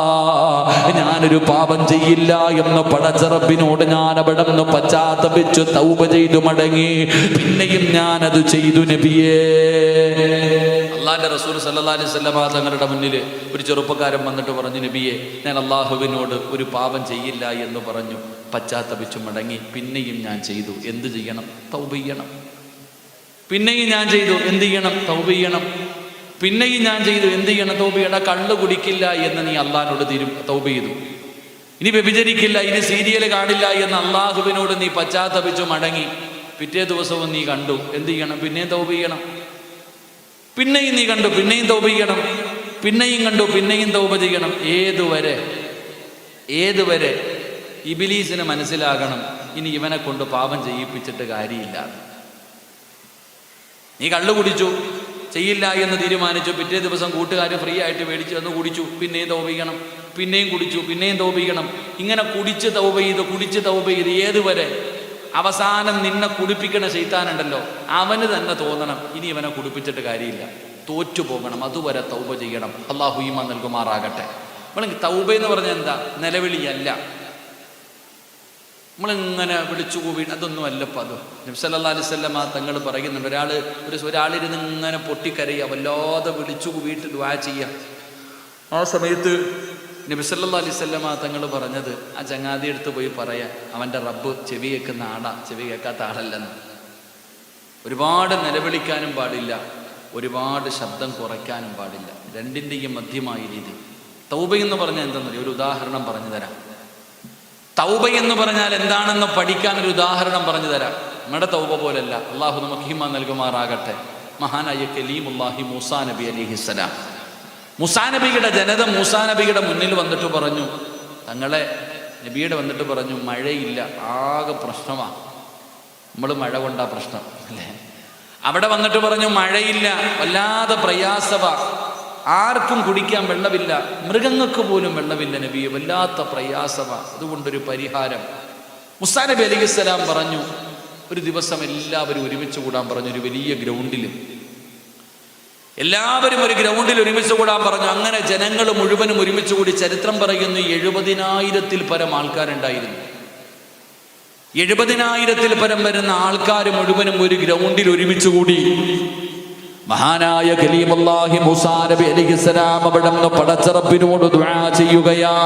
[SPEAKER 1] ഞാനൊരു പാപം ചെയ്യില്ല എന്ന് പടച്ച റബ്ബിനോട് ഞാൻ അവിടെ നിന്ന് പശ്ചാത്തപിച്ചു തൗബ ചെയ്തു മടങ്ങി. പിന്നെയും ഞാനത് ചെയ്തു നബിയേ. അള്ളാന്റെ റസൂൽ സല്ലല്ലാഹു അലൈഹി വസല്ലമ തങ്ങളുടെ മുന്നിൽ ഒരു ചെറുപ്പക്കാരൻ വന്നിട്ട് പറഞ്ഞു, നബിയെ, ഞാൻ അള്ളാഹുവിനോട് ഒരു പാപം ചെയ്യില്ല എന്ന് പറഞ്ഞു, പശ്ചാത്തപിച്ചു മടങ്ങി. പിന്നെയും ഞാൻ ചെയ്തു, എന്ത് ചെയ്യണം? തൗബ ചെയ്യണം. പിന്നെയും ഞാൻ ചെയ്തു, എന്ത് ചെയ്യണം? തൗബ ചെയ്യണം. പിന്നെയും ഞാൻ ചെയ്തു, എന്ത് ചെയ്യണം? തൗബ ചെയ്യണം. കള്ള് കുടിക്കില്ല എന്ന് നീ അള്ളാഹിനോട് തൗബ ചെയ്തു. ഇനി വ്യഭിചരിക്കില്ല, ഇനി സീരിയൽ കാണില്ല എന്ന് അള്ളാഹുവിനോട് നീ പശ്ചാത്തപിച്ചു മടങ്ങി. പിറ്റേ ദിവസവും നീ കണ്ടു, എന്ത് ചെയ്യണം? പിന്നെയും തൗബ ചെയ്യണം. പിന്നെയും നീ കണ്ടു, പിന്നെയും തൗബ ചെയ്യണം. പിന്നെയും കണ്ടു, പിന്നെയും തൗബ ചെയ്യണം. ഏതുവരെ ഇബ്ലീസിന് മനസ്സിലാകണം ഇനി ഇവനെ കൊണ്ട് പാപം ചെയ്യിപ്പിച്ചിട്ട് കാര്യമില്ല. നീ കള്ളു കുടിച്ചു, ചെയ്യില്ല എന്ന് തീരുമാനിച്ചു. പിറ്റേ ദിവസം കൂട്ടുകാർ ഫ്രീ ആയിട്ട് മേടിച്ചു വന്ന് കുടിച്ചു, പിന്നെയും തൗബ ചെയ്യണം. പിന്നെയും കുടിച്ചു, പിന്നെയും തൗബ ചെയ്യണം. ഇങ്ങനെ കുടിച്ച് തൗബ ചെയ്ത് ഏതുവരെ? അവസാനം നിന്നെ കുടിപ്പിക്കണ ശൈത്താനുണ്ടല്ലോ, അവന് തന്നെ തോന്നണം ഇനി ഇവനെ കുടിപ്പിച്ചിട്ട് കാര്യമില്ല, തോറ്റു പോകണം. അതുവരെ തൗബ ചെയ്യണം. അല്ലാഹു ഈമാൻ നൽകുമാറാകട്ടെ. നമ്മൾ തൗബ എന്ന് പറഞ്ഞാൽ എന്താ? നിലവിളിയല്ല, നമ്മളിങ്ങനെ വിളിച്ചു കൂവി, അതൊന്നും അല്ലപ്പോൾ. അത് നബി സല്ലല്ലാഹു അലൈഹി വസല്ലമ തങ്ങൾ പറയുന്നുണ്ട്, ഒരാളിരുന്ന് ഇങ്ങനെ പൊട്ടിക്കരയുക, വല്ലാതെ വിളിച്ചു കൂവിയിട്ട് ദുആ ചെയ്യുക. ആ സമയത്ത് നബി സല്ലല്ലാഹു അലൈഹി വസല്ലമ തങ്ങൾ പറഞ്ഞത്, ആ ചങ്ങാതി എടുത്ത് പോയി പറയാൻ, അവൻ്റെ റബ്ബ് ചെവി കേൾക്കുന്ന ആടാ, ചെവി കേൾക്കാത്ത ആടല്ലെന്ന്. ഒരുപാട് നിലവിളിക്കാനും പാടില്ല, ഒരുപാട് ശബ്ദം കുറയ്ക്കാനും പാടില്ല. രണ്ടിൻ്റെയും മധ്യമായ രീതി. തൗബ എന്ന് പറഞ്ഞാൽ എന്താണെന്നറിയോ? ഒരു ഉദാഹരണം പറഞ്ഞു തരാം. തൗബ എന്ന് പറഞ്ഞാൽ എന്താണെന്ന് പഠിക്കാൻ ഒരു ഉദാഹരണം പറഞ്ഞു തരാം. നമ്മുടെ തൗബ പോലല്ല. അള്ളാഹു നമുക്ക് ഈമാൻ നൽകുമാറാകട്ടെ. മഹാനായ കലീമുല്ലാഹി മൂസാ നബി അലൈഹിസ്സലാം, മൂസാ നബിയുടെ ജനത മൂസാ നബിയുടെ മുന്നിൽ വന്നിട്ട് പറഞ്ഞു, തങ്ങളെ നബിയുടെ വന്നിട്ട് പറഞ്ഞു, മഴയില്ല, ആകെ പ്രശ്നമാണ്. നമ്മൾ മഴ കൊണ്ടാ പ്രശ്നം അല്ലേ? അവിടെ വന്നിട്ട് പറഞ്ഞു, മഴയില്ല, വല്ലാതെ പ്രയാസവാ, ആർക്കും കുടിക്കാൻ വെള്ളമില്ല, മൃഗങ്ങൾക്ക് പോലും വെള്ളമില്ല നബിയെ, വല്ലാത്ത പ്രയാസവാ, അതുകൊണ്ടൊരു പരിഹാരം. മൂസാ നബി അലൈഹിസ്സലാം പറഞ്ഞു, ഒരു ദിവസം എല്ലാവരും ഒരുമിച്ച് കൂടാൻ പറഞ്ഞു. ഒരു വലിയ ഗ്രൗണ്ടിൽ എല്ലാവരും ഒരു ഗ്രൗണ്ടിൽ ഒരുമിച്ച് കൂടാൻ പറഞ്ഞു. അങ്ങനെ ജനങ്ങൾ മുഴുവനും ഒരുമിച്ച് കൂടി. ചരിത്രം പറയുന്നു 70,000-ൽ പരം ആൾക്കാരുണ്ടായിരുന്നു. 70,000-ൽ പരം വരുന്ന ആൾക്കാർ മുഴുവനും ഒരു ഗ്രൗണ്ടിൽ ഒരുമിച്ച് കൂടി. മഹാനായ കലീമുല്ലാഹി മൂസാ നബി അലൈഹിസ്സലാം അവിടുന്ന് പടച്ച റബ്ബിനോട് ദുആ ചെയ്യുകയാ.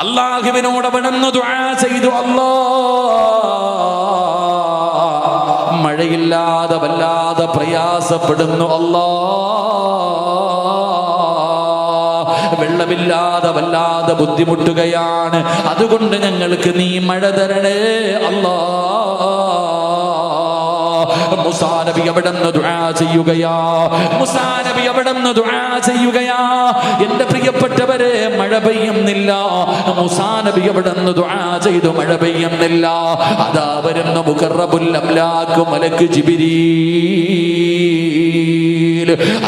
[SPEAKER 1] അല്ലാഹുവിനോട് അവിടുന്ന് ദുആ ചെയ്തു, അല്ലാഹ്, മഴയില്ലാതെ വല്ലാതെ പ്രയാസപ്പെടുന്നു അല്ലാഹ്, വെള്ളമില്ലാതെ വല്ലാതെ ബുദ്ധിമുട്ടുകയാണ്, അതുകൊണ്ട് ഞങ്ങൾക്ക് നീ മഴ തരണേ അല്ലാഹ്. മൂസാ നബി അവിടുന്ന് ദുആ ചെയ്യുകയാ. മൂസാ നബി അവിടുന്ന് ദുആ ചെയ്യുകയാ. എൻ്റെ പ്രിയപ്പെട്ടവരെ, മഴ പെയ്യുന്നില്ല. മൂസാ നബി അവിടുന്ന് ദുആ ചെയ്തു, മഴ പെയ്യുന്നില്ല. അതാ വരുന്ന മുഖറബുൽ അംലാക്ക് മലക്ക് ജിബ്രീൽ.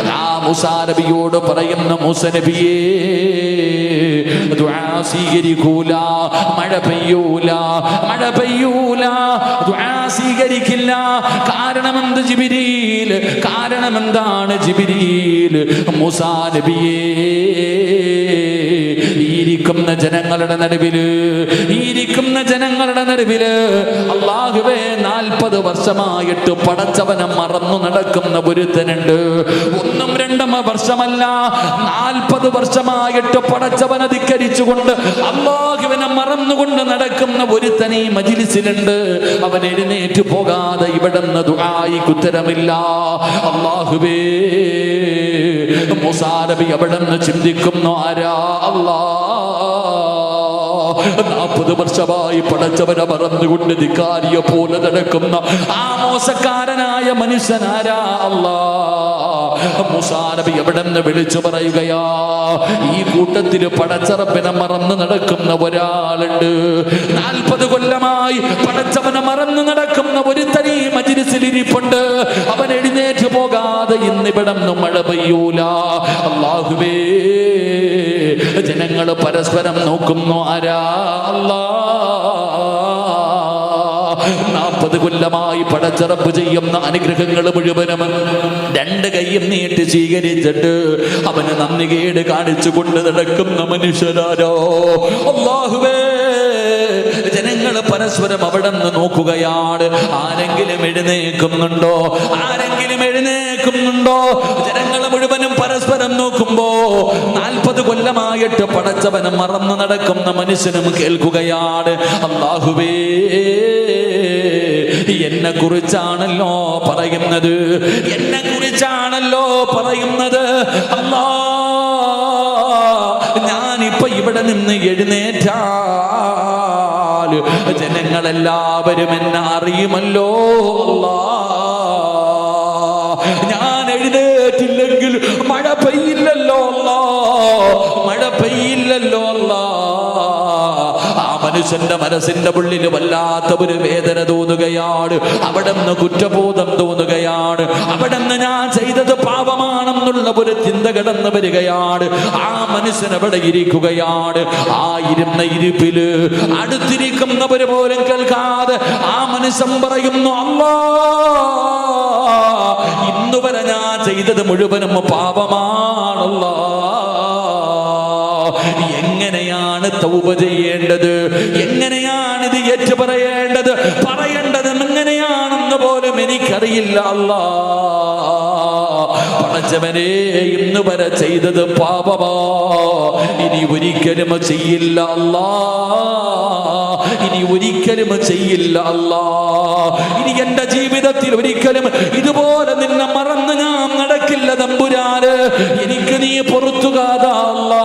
[SPEAKER 1] അതാ മൂസാ നബിയോട് പറയുന്ന, മൂസാ നബിയേ, ദുആ സ്വീകരിക്കൂല, മഴ പെയ്യൂല, മഴ പെയ്യൂല, ദുആ സ്വീകരിക്കില്ല. കാരണമെന്ത് ജിബ്രീൽ? കാരണമെന്താണ് ജിബ്രീൽ? മൂസാ നബിയേ, ഇരിക്കുന്ന ജനങ്ങളുടെ നടുവില്, ഇരിക്കുന്ന ജനങ്ങളുടെ നടുവില് അല്ലാഹുവേ 40 വർഷമായിട്ട് പടച്ചവനെ മറന്നു നടക്കുന്ന ഒരുത്തനുണ്ട്. 1-2 വർഷമല്ല, 40 വർഷമായിട്ട് പടച്ചവനെ ധിക്കരിച്ചുകൊണ്ട് അല്ലാഹുവിനെ മറന്നുകൊണ്ട് നടക്കുന്ന ഒരുത്തൻ ഈ മജ്ലിസിലുണ്ട്. അവൻ എഴുന്നേറ്റ് പോകാതെ ഇവിടുന്ന് ദുആയിക്ക് ഉത്തരമില്ല. അല്ലാഹുവേ, മൂസാ നബി അവിടുന്ന് ചിന്തിക്കുന്നു, ആരാ അല്ലാഹ് 40 വർഷമായി പടച്ചവനെ മറന്നുകൊണ്ട് ധിക്കാരിയെ പോലെ നടക്കുന്ന ആ മോശക്കാരനായ മനുഷ്യനാരാ അല്ലാഹ്? മൂസാ നബി അവിടുന്ന് വിളിച്ചു പറയുകയാ, ഈ കൂട്ടത്തിൽ പടച്ചറപ്പിനെ മറന്നു നടക്കുന്ന ഒരാളുണ്ട്. 40 കൊല്ലമായി പടച്ചവനെ മറന്നു നടക്കുന്ന ഒരു തനി മജ്ലിസിൽ ഇരിപ്പുണ്ട്. അവൻ എഴുന്നേറ്റ് പോകാതെ ഇന്നിവിടുന്ന് മഴ പെയ്യൂല. അല്ലാഹുവേ, ജനങ്ങൾ പരസ്പരം നോക്കുന്നു, ആരാ അല്ലാഹ്? 40 കൊല്ലമായി പടച്ചറപ്പ് ചെയ്യുന്ന അനുഗ്രഹങ്ങൾ മുഴുവനും 2 കൈയും നീട്ടി സ്വീകരിച്ചിട്ട് അവന് നന്ദികേട് കാണിച്ചു കൊണ്ട് നടക്കുന്ന മനുഷ്യരാരോ? അല്ലാഹുവേ, ജനങ്ങൾ പരസ്പരം അവിടെ നിന്ന് നോക്കുകയാണ്. ആരെങ്കിലും എഴുന്നേൽക്കുന്നുണ്ടോ? ആരെങ്കിലും എഴുന്നേൽക്കുന്നുണ്ടോ? ജനങ്ങൾ മുഴുവനും പരസ്പരം നോക്കുമ്പോ 40 കൊല്ലമായിട്ട് പടച്ചവനെ മറന്നു നടക്കുന്ന മനുഷ്യനും കേൾക്കുകയാണ്, അല്ലാഹുവേ, എന്നെ കുറിച്ചാണല്ലോ പറയുന്നത്, എന്നെ കുറിച്ചാണല്ലോ പറയുന്നത്. അല്ലാ, ഞാനിപ്പോ ഇവിടെ നിന്ന് എഴുന്നേറ്റാൽ ജനങ്ങളെല്ലാവരും എന്നെ അറിയുമല്ലോ. അല്ലാ, ഞാൻ എഴുന്നേറ്റില്ലെങ്കിൽ മഴ പെയ്യില്ലല്ലോ. അല്ലാ, മഴ പെയ്യില്ലല്ലോ. അല്ലാ, ആ മനുഷ്യന്റെ മനസ്സിന്റെ ഉള്ളിൽ വല്ലാത്ത ഒരു വേദന തോന്നുകയാണ്. അവിടുന്ന് കുറ്റബോധം തോന്നുകയാണ്. അവിടുന്ന് ഞാൻ ചെയ്തത് പാപമാണെന്നുള്ള ഒരു ചിന്ത കടന്നു വരികയാണ്. ആ മനുഷ്യൻ അവിടെ ഇരിക്കുകയാണ്. ആ ഇരുന്ന ഇരിപ്പില് അടുത്തിരിക്കുന്നവര് പോലും കേൾക്കാതെ ആ മനുഷ്യൻ പറയുന്നു, അല്ലാ, ഇന്നുവരെ ഞാൻ ചെയ്തത് മുഴുവനും പാപമാണല്ലോ. എങ്ങനെയാണ് തൗബ ചെയ്യേണ്ടത്? എങ്ങനെയാണ് ഇത് ഏറ്റു പറയേണ്ടത്? പറയേണ്ടത് എങ്ങനെയാണെന്ന് പോലും എനിക്കറിയില്ല. അല്ലാ, പടച്ചവനെ, ഇന്ന് വരെ ചെയ്തത് പാപമാ, ഇനി ഒരിക്കലും ചെയ്യില്ല. അല്ലാ, ഇനി ഒരിക്കലും ചെയ്യില്ല. അല്ലാ, ഇനി എന്റെ ജീവിതത്തിൽ ഒരിക്കലും ഇതുപോലെ നിന്നെ മറന്ന് ഞാൻ നടക്കില്ല തമ്പുരാന്. എനിക്ക് നീ പുറത്തുകാതാ അല്ലാ,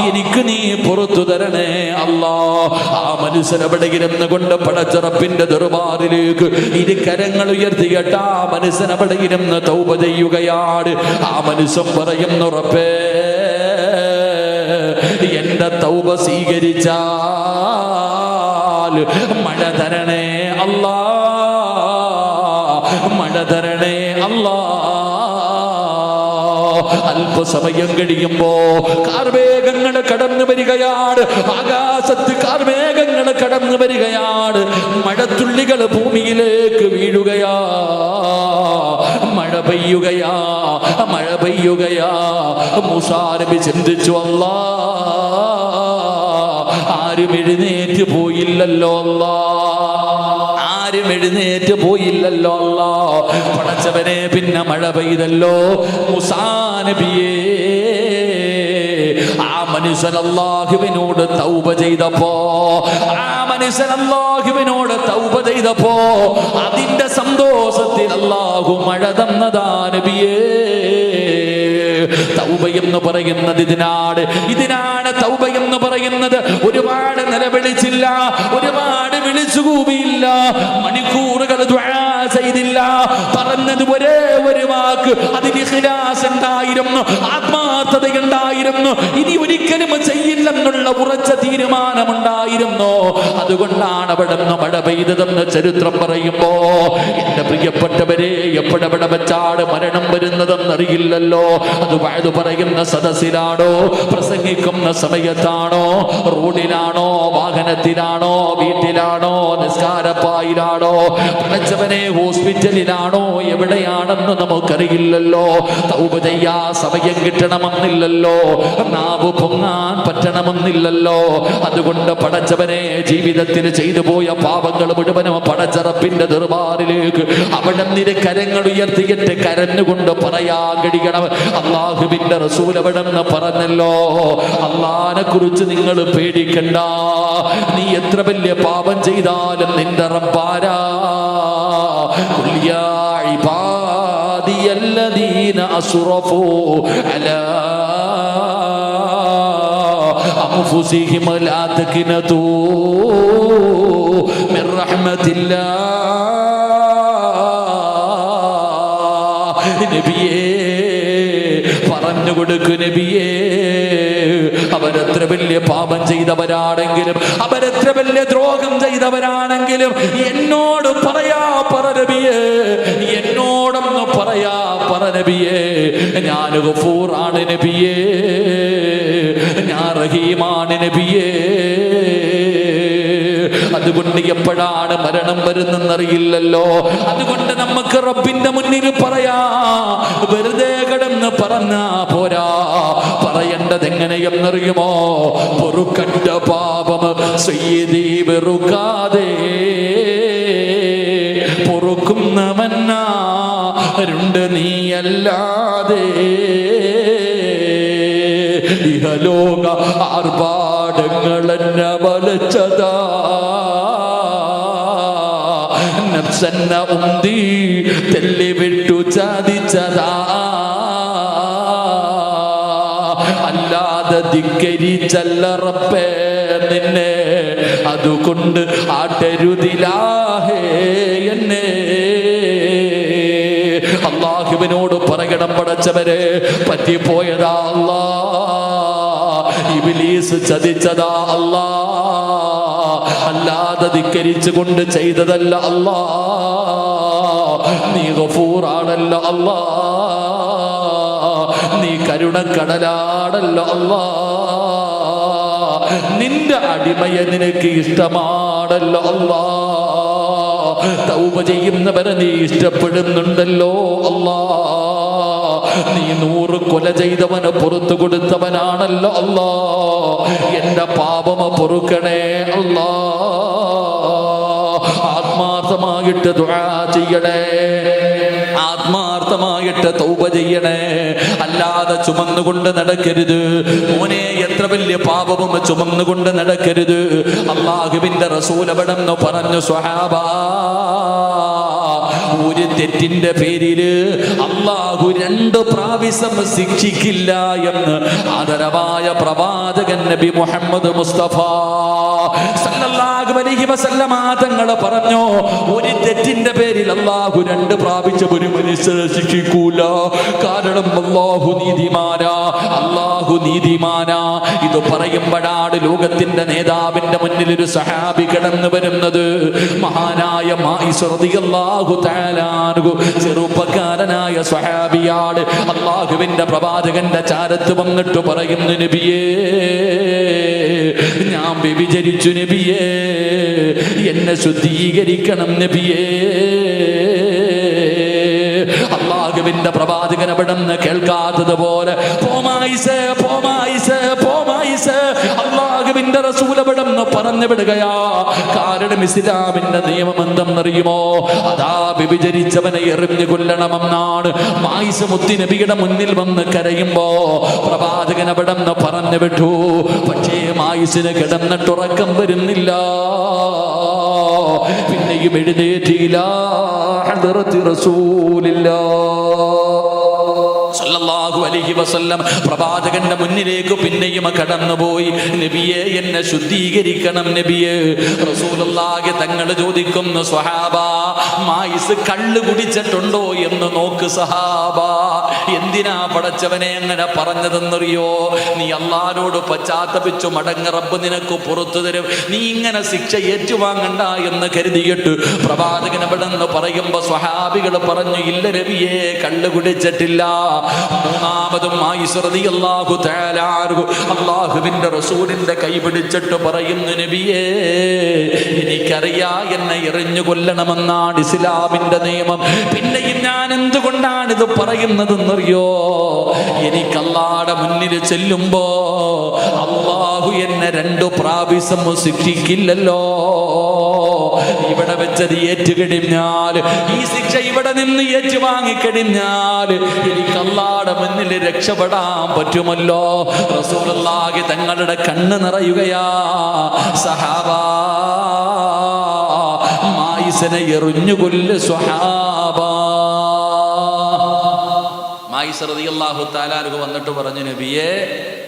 [SPEAKER 1] എനിക്ക് നീ പുറത്തു തരണേ അല്ലാ. ആ മനുഷ്യൻ അവിടെ ഇരുന്ന് കൊണ്ട് പടച്ചറപ്പിന്റെ ദർബാറിലേക്ക് കരങ്ങൾ ഉയർത്തിയിട്ട് ആ മനുഷ്യൻ അവിടെ ഇരുന്ന് തൗബ ചെയ്യുകയാണ്. ആ മനുഷ്യൻ പറയുന്നു, റബ്ബേ, എന്റെ തൗബ സ്വീകരിച്ചാൽ മഴ തരണേ അല്ലാ, മഴ തരണേ അല്ലാ. അല്പസമയം കഴിയുമ്പോ കാർമേഘങ്ങൾ കടന്നു വരികയാണ്. ആകാശത്ത് കാർമേഘങ്ങൾ കടന്നു വരികയാണ്. മഴത്തുള്ളികൾ ഭൂമിയിലേക്ക് വീഴുകയാ, മഴ പെയ്യുകയാ, മഴ പെയ്യുകയാ. മൂസാ നബി ചിന്തിച്ചു, അല്ലാ, ആരും എഴുന്നേറ്റ് പോയില്ലല്ലോ. അല്ലാ, ആരും എഴുന്നേറ്റ് പോയില്ലല്ലോ. അല്ലാ, പടച്ചവനെ, പിന്നെ മഴ പെയ്തല്ലോ. മൂസാ നബിയേ, ആ മനുഷ്യൻ അല്ലാഹുവിനോട് തൗബ ചെയ്തപ്പോ, ആ മനുഷ്യൻ അല്ലാഹുവിനോട് തൗബ ചെയ്തപ്പോ അതിന്റെ സന്തോഷത്തിൽ അല്ലാഹു മഴ തന്നതാ നബിയേ. തൗബ എന്ന് പറയുന്നത് ഇതിനാണ് തൗബ എന്ന് പറയുന്നത്. ഒരുപാട് നിലവിളിച്ചില്ല, ഒരുപാട് വിളിച്ചുകൂവിയില്ല, മണിക്കൂറുകൾ ദുആ ചെയ്തില്ല. പറഞ്ഞത് ഒരേ ഒരു വാക്ക്, അതിന് ഇഖ്ലാസ് ഉണ്ടായിരുന്നു, ആത്മാർത്ഥത ഉണ്ടായിരുന്നു. ഇനി ഒരിക്കലും ചെയ്യില്ലെന്നുള്ള ഉറച്ച തീരുമാനമുണ്ടായിരുന്നു. അതുകൊണ്ടാണ് അവിടെ നിന്ന് മഴ പെയ്തതെന്ന് ചരിത്രം പറയുമ്പോ എന്റെ പ്രിയപ്പെട്ടവരെ എപ്പോഴെവിടെ വെച്ചാണ് മരണം വരുന്നതെന്നറിയില്ലല്ലോ. അത് വയത് പറയുന്ന സദസ്സിലാണോ, പ്രസംഗിക്കുന്ന സമയത്താണോ, റോഡിലാണോ, വാഹനത്തിലാണോ, വീട്ടിലാണോ, നിസ്കാരപ്പായിലാണോ, പടച്ചവനെ ഹോസ്പിറ്റലിലാണോ, എവിടെയാണെന്ന് നമുക്കറിയില്ലല്ലോ. തൗബ ചെയ്യാ സമയം കിട്ടണമെന്നില്ലല്ലോ, നാവ് പൊങ്ങാൻ പറ്റണമെന്നില്ലല്ലോ. അതുകൊണ്ട് പടച്ചവനെ ജീവിതത്തിൽ ചെയ്തു പോയ പാപങ്ങൾ മുഴുവനും പടച്ചറപ്പിന്റെ ദർബാറിലേക്ക് അവിടെ നിന്ന് കരങ്ങൾ ഉയർത്തിയിട്ട് കരഞ്ഞുകൊണ്ട് പറയാൻ കഴിയണം. അള്ളാഹുവിന്റെ റസൂൽ അവിടെ നിന്ന് പറഞ്ഞല്ലോ, അള്ളാഹിനെ കുറിച്ച് നിങ്ങൾ പേടിക്കണ്ട, നീ എത്ര വലിയ പാപം ചെയ്താലും നിന്റെ റബ്ബാരാ. ഖുൽ യാ ഇബാദിയല്ലദീന അസ്റഫൂ അലാ അൻഫുസിഹിം ലാ തഖ്നതൂ മിർ റഹ്മത്തില്ലാഹ്. നബിയേ പറഞ്ഞു കൊടുക്കു നബിയേ, അവരെത്ര വലിയ പാപം ചെയ്തവരാണെങ്കിലും, അവരെത്ര വലിയ ദ്രോഹം ചെയ്തവരാണെങ്കിലും എന്നോട് പറയാ പറ നബിയേ, എന്നോടൊന്ന് പറയാ പറ നബിയേ, ഞാൻ ഗഫൂറാണ് നബിയേ, ഞാൻ റഹീമാണ് നബിയേ. അതുകൊണ്ട് എപ്പോഴാണ് മരണം വരുന്നെന്നറിയില്ലല്ലോ. അതുകൊണ്ട് നമുക്ക് റബ്ബിന്റെ മുന്നിൽ പറയാ, വെറുതെ കിടന്ന് പറഞ്ഞാ പോരാ, പറയേണ്ടത് എങ്ങനെയെന്നറിയുമോ? പൊറുക്കണ്ട പാപം സയ്യിദി വെറുക്കാതെ പൊറുക്കുന്നവനാരുണ്ട് നീയല്ലാതെ. ഇഹലോക ആർഭാടങ്ങളെന്നെ വലച്ചതാ, നഫ്സെന്ന ഉന്തി തെല്ലി വിട്ടു ചതിച്ചതാ, അല്ലാതെ ധിക്കരിച്ചല്ല റബ്ബേ നിന്നെ, അതുകൊണ്ട് ആട്ടരുതിലാഹേ എന്നെ. അള്ളാഹുവിനോട് പറയണം, പടച്ചവരെ പറ്റിപ്പോയതാ അല്ലാ, ഇബ്ലീസ് ചതിച്ചതാ അല്ലാ, അല്ലാതെ ധിക്കരിച്ചു കൊണ്ട് ചെയ്തതല്ല അല്ലാ, നീ ഗഫൂറാണല്ലോ അല്ലാ, നീ കരുണക്കടലാണല്ലോ അല്ലാ, നിന്റെ അടിമയെ നിനക്ക് ഇഷ്ടമാണല്ലോ അല്ലാ, തൗബ ചെയ്യുന്നവരെ നീ ഇഷ്ടപ്പെടുന്നുണ്ടല്ലോ അല്ലാ, നീ 100 കൊല ചെയ്തവന് പുറത്തു കൊടുത്തവനാണല്ലോ അല്ലാ, എന്റെ പാപമ പൊറുക്കണേ അല്ലാ. ആത്മാർത്ഥമായിട്ട് ദുആ ചെയ്യണേ, ആത്മാർത്ഥമായിട്ട് തൗബ ചെയ്യണേ, അല്ലാതെ ചുമന്നുകൊണ്ട് നടക്കരുത് മോനെ. എത്ര വലിയ പാപവും ചുമന്നുകൊണ്ട് നടക്കരുത്. അല്ലാഹുവിന്റെ റസൂൽ അവിടെന്ന് പറഞ്ഞു, സ്വഹാബാ, ഒരു തെറ്റിന്റെ പേരില് അല്ലാഹു 2 പ്രാവശ്യം ശിക്ഷിക്കില്ല എന്ന് ആദരവായ പ്രവാചകൻ നബി മുഹമ്മദ് മുസ്തഫ സല്ലല്ലാഹു അലൈഹി വസല്ലമ തങ്ങൾ പറഞ്ഞു, ഒരു തെറ്റിന്റെ പേരിൽ അല്ലാഹു 2 പ്രാവശ്യം ഒരു മനുഷ്യനെ ശിക്ഷിക്കൂല. കാരണം അല്ലാഹു നീതിമാനാ, അല്ലാഹു നീതിമാനാ. ഇത് പറയുമ്പോഴാണ് ലോകത്തിന്റെ നേതാവിന്റെ മുന്നിൽ ഒരു സഹാബി കടന്നു വരുന്നത്. മഹാനായ മാഇസ് റളിയല്ലാഹു തആല അൻഹു, ചെറുപ്പക്കാരനായ സ്വഹാബിയാണ്. അല്ലാഹുവിന്റെ പ്രവാചകന്റെ ചാരത്ത് വന്നിട്ട് പറയുന്നു, നബിയേ, ഞാൻ വ്യഭിചരിച്ചു നബിയേ, എന്നെ ശുദ്ധീകരിക്കണം നബിയേ. അല്ലാഹുവിന്റെ പ്രവാചകൻ അവിടെന്ന് കേൾക്കാത്തതുപോലെ അല്ലാഹുവിന്റെ റസൂൽ അവിടെന്ന് പറഞ്ഞു വിടുകയാ. കാരണം ഇസ്ലാമിന്റെ നിയമം എന്തെന്നറിയുമോ? അതാ വ്യഭിചരിച്ചവനെ എറിഞ്ഞു കൊല്ലണമെന്നാണ്. മായിസ് മുത്തി നബിയുടെ മുന്നിൽ വന്ന് കരയുമ്പോ പ്രവാചകൻ അവിടെന്ന് പറഞ്ഞു വിട്ടു. പക്ഷേ മായിസിന് കിടന്നിട്ടുറക്കം വരുന്നില്ല. പിന്നെയും എഴുന്നേറ്റില്ല. ഹദ്റത്തി സല്ലല്ലാഹു അലൈഹി വസല്ലം പ്രവാചകന്റെ മുന്നിലേക്ക് പിന്നെയും കടന്നുപോയി. നബിയെ, എന്നെ ശുദ്ധീകരിക്കണം നബിയെ. റസൂലുള്ളാഹി തങ്ങൾ ചോദിക്കുന്നു, സ്വഹാബ, മായിസ് കള്ള് കുടിച്ചിട്ടുണ്ടോ എന്ന് നോക്ക് സഹാബ. എന്തിനാ പടച്ചവനെ അങ്ങനെ പറഞ്ഞതെന്നറിയോ? നീ അള്ളാഹുവോട് പശ്ചാത്തപിച്ചു മടങ്ങ, റബ്ബ് നിനക്ക് പുറത്തു തരും. നീ ഇങ്ങനെ ശിക്ഷ ഏറ്റുവാങ്ങണ്ട എന്ന് കരുതിയിട്ട് പ്രവാചകൻ അവിടെ നിന്ന് പറയുമ്പോ സ്വഹാബികൾ പറഞ്ഞു, ഇല്ല നബിയേ, കള്ള് കുടിച്ചിട്ടില്ല. മൂന്നാമതും ആയിഷ റളിയല്ലാഹു തആല അല്ലാഹുവിന്റെ റസൂലിന്റെ കൈ പിടിച്ചിട്ട് പറയുന്നു, നബിയേ, എനിക്കറിയാ എന്നെ എറിഞ്ഞു കൊല്ലണമെന്നാണ് ഇസ്ലാമിന്റെ നിയമം. പിന്നെയും ഞാൻ എന്തുകൊണ്ടാണ് ഇത് പറയുന്നതെന്നറിയോ? എനിക്ക് അല്ലാഹുവിന്റെ മുന്നിൽ ചെല്ലുമ്പോ അല്ലാഹു എന്നെ 2 പ്രാവശ്യം ശിക്ഷിക്കില്ലല്ലോ. ഇവിടെ വെച്ചത് ഏറ്റുകഴിഞ്ഞാൽ, ഈ ശിക്ഷ ഇവിടെ നിന്ന് ഏറ്റുവാങ്ങിക്കഴിഞ്ഞാൽ എനിക്ക് അല്ലാഹുവിന്റെ മുന്നിൽ രക്ഷപ്പെടാൻ പറ്റുമല്ലോ. റസൂലുള്ളാഹി തങ്ങളുടെ കണ്ണ് നിറയുകയാ. സഹാബാ, മായിസനെ എറിഞ്ഞു കൊല്ല് സ്വഹാബാ. മായിസ റളിയല്ലാഹു തആല വന്നിട്ട് പറഞ്ഞു, നബിയേ,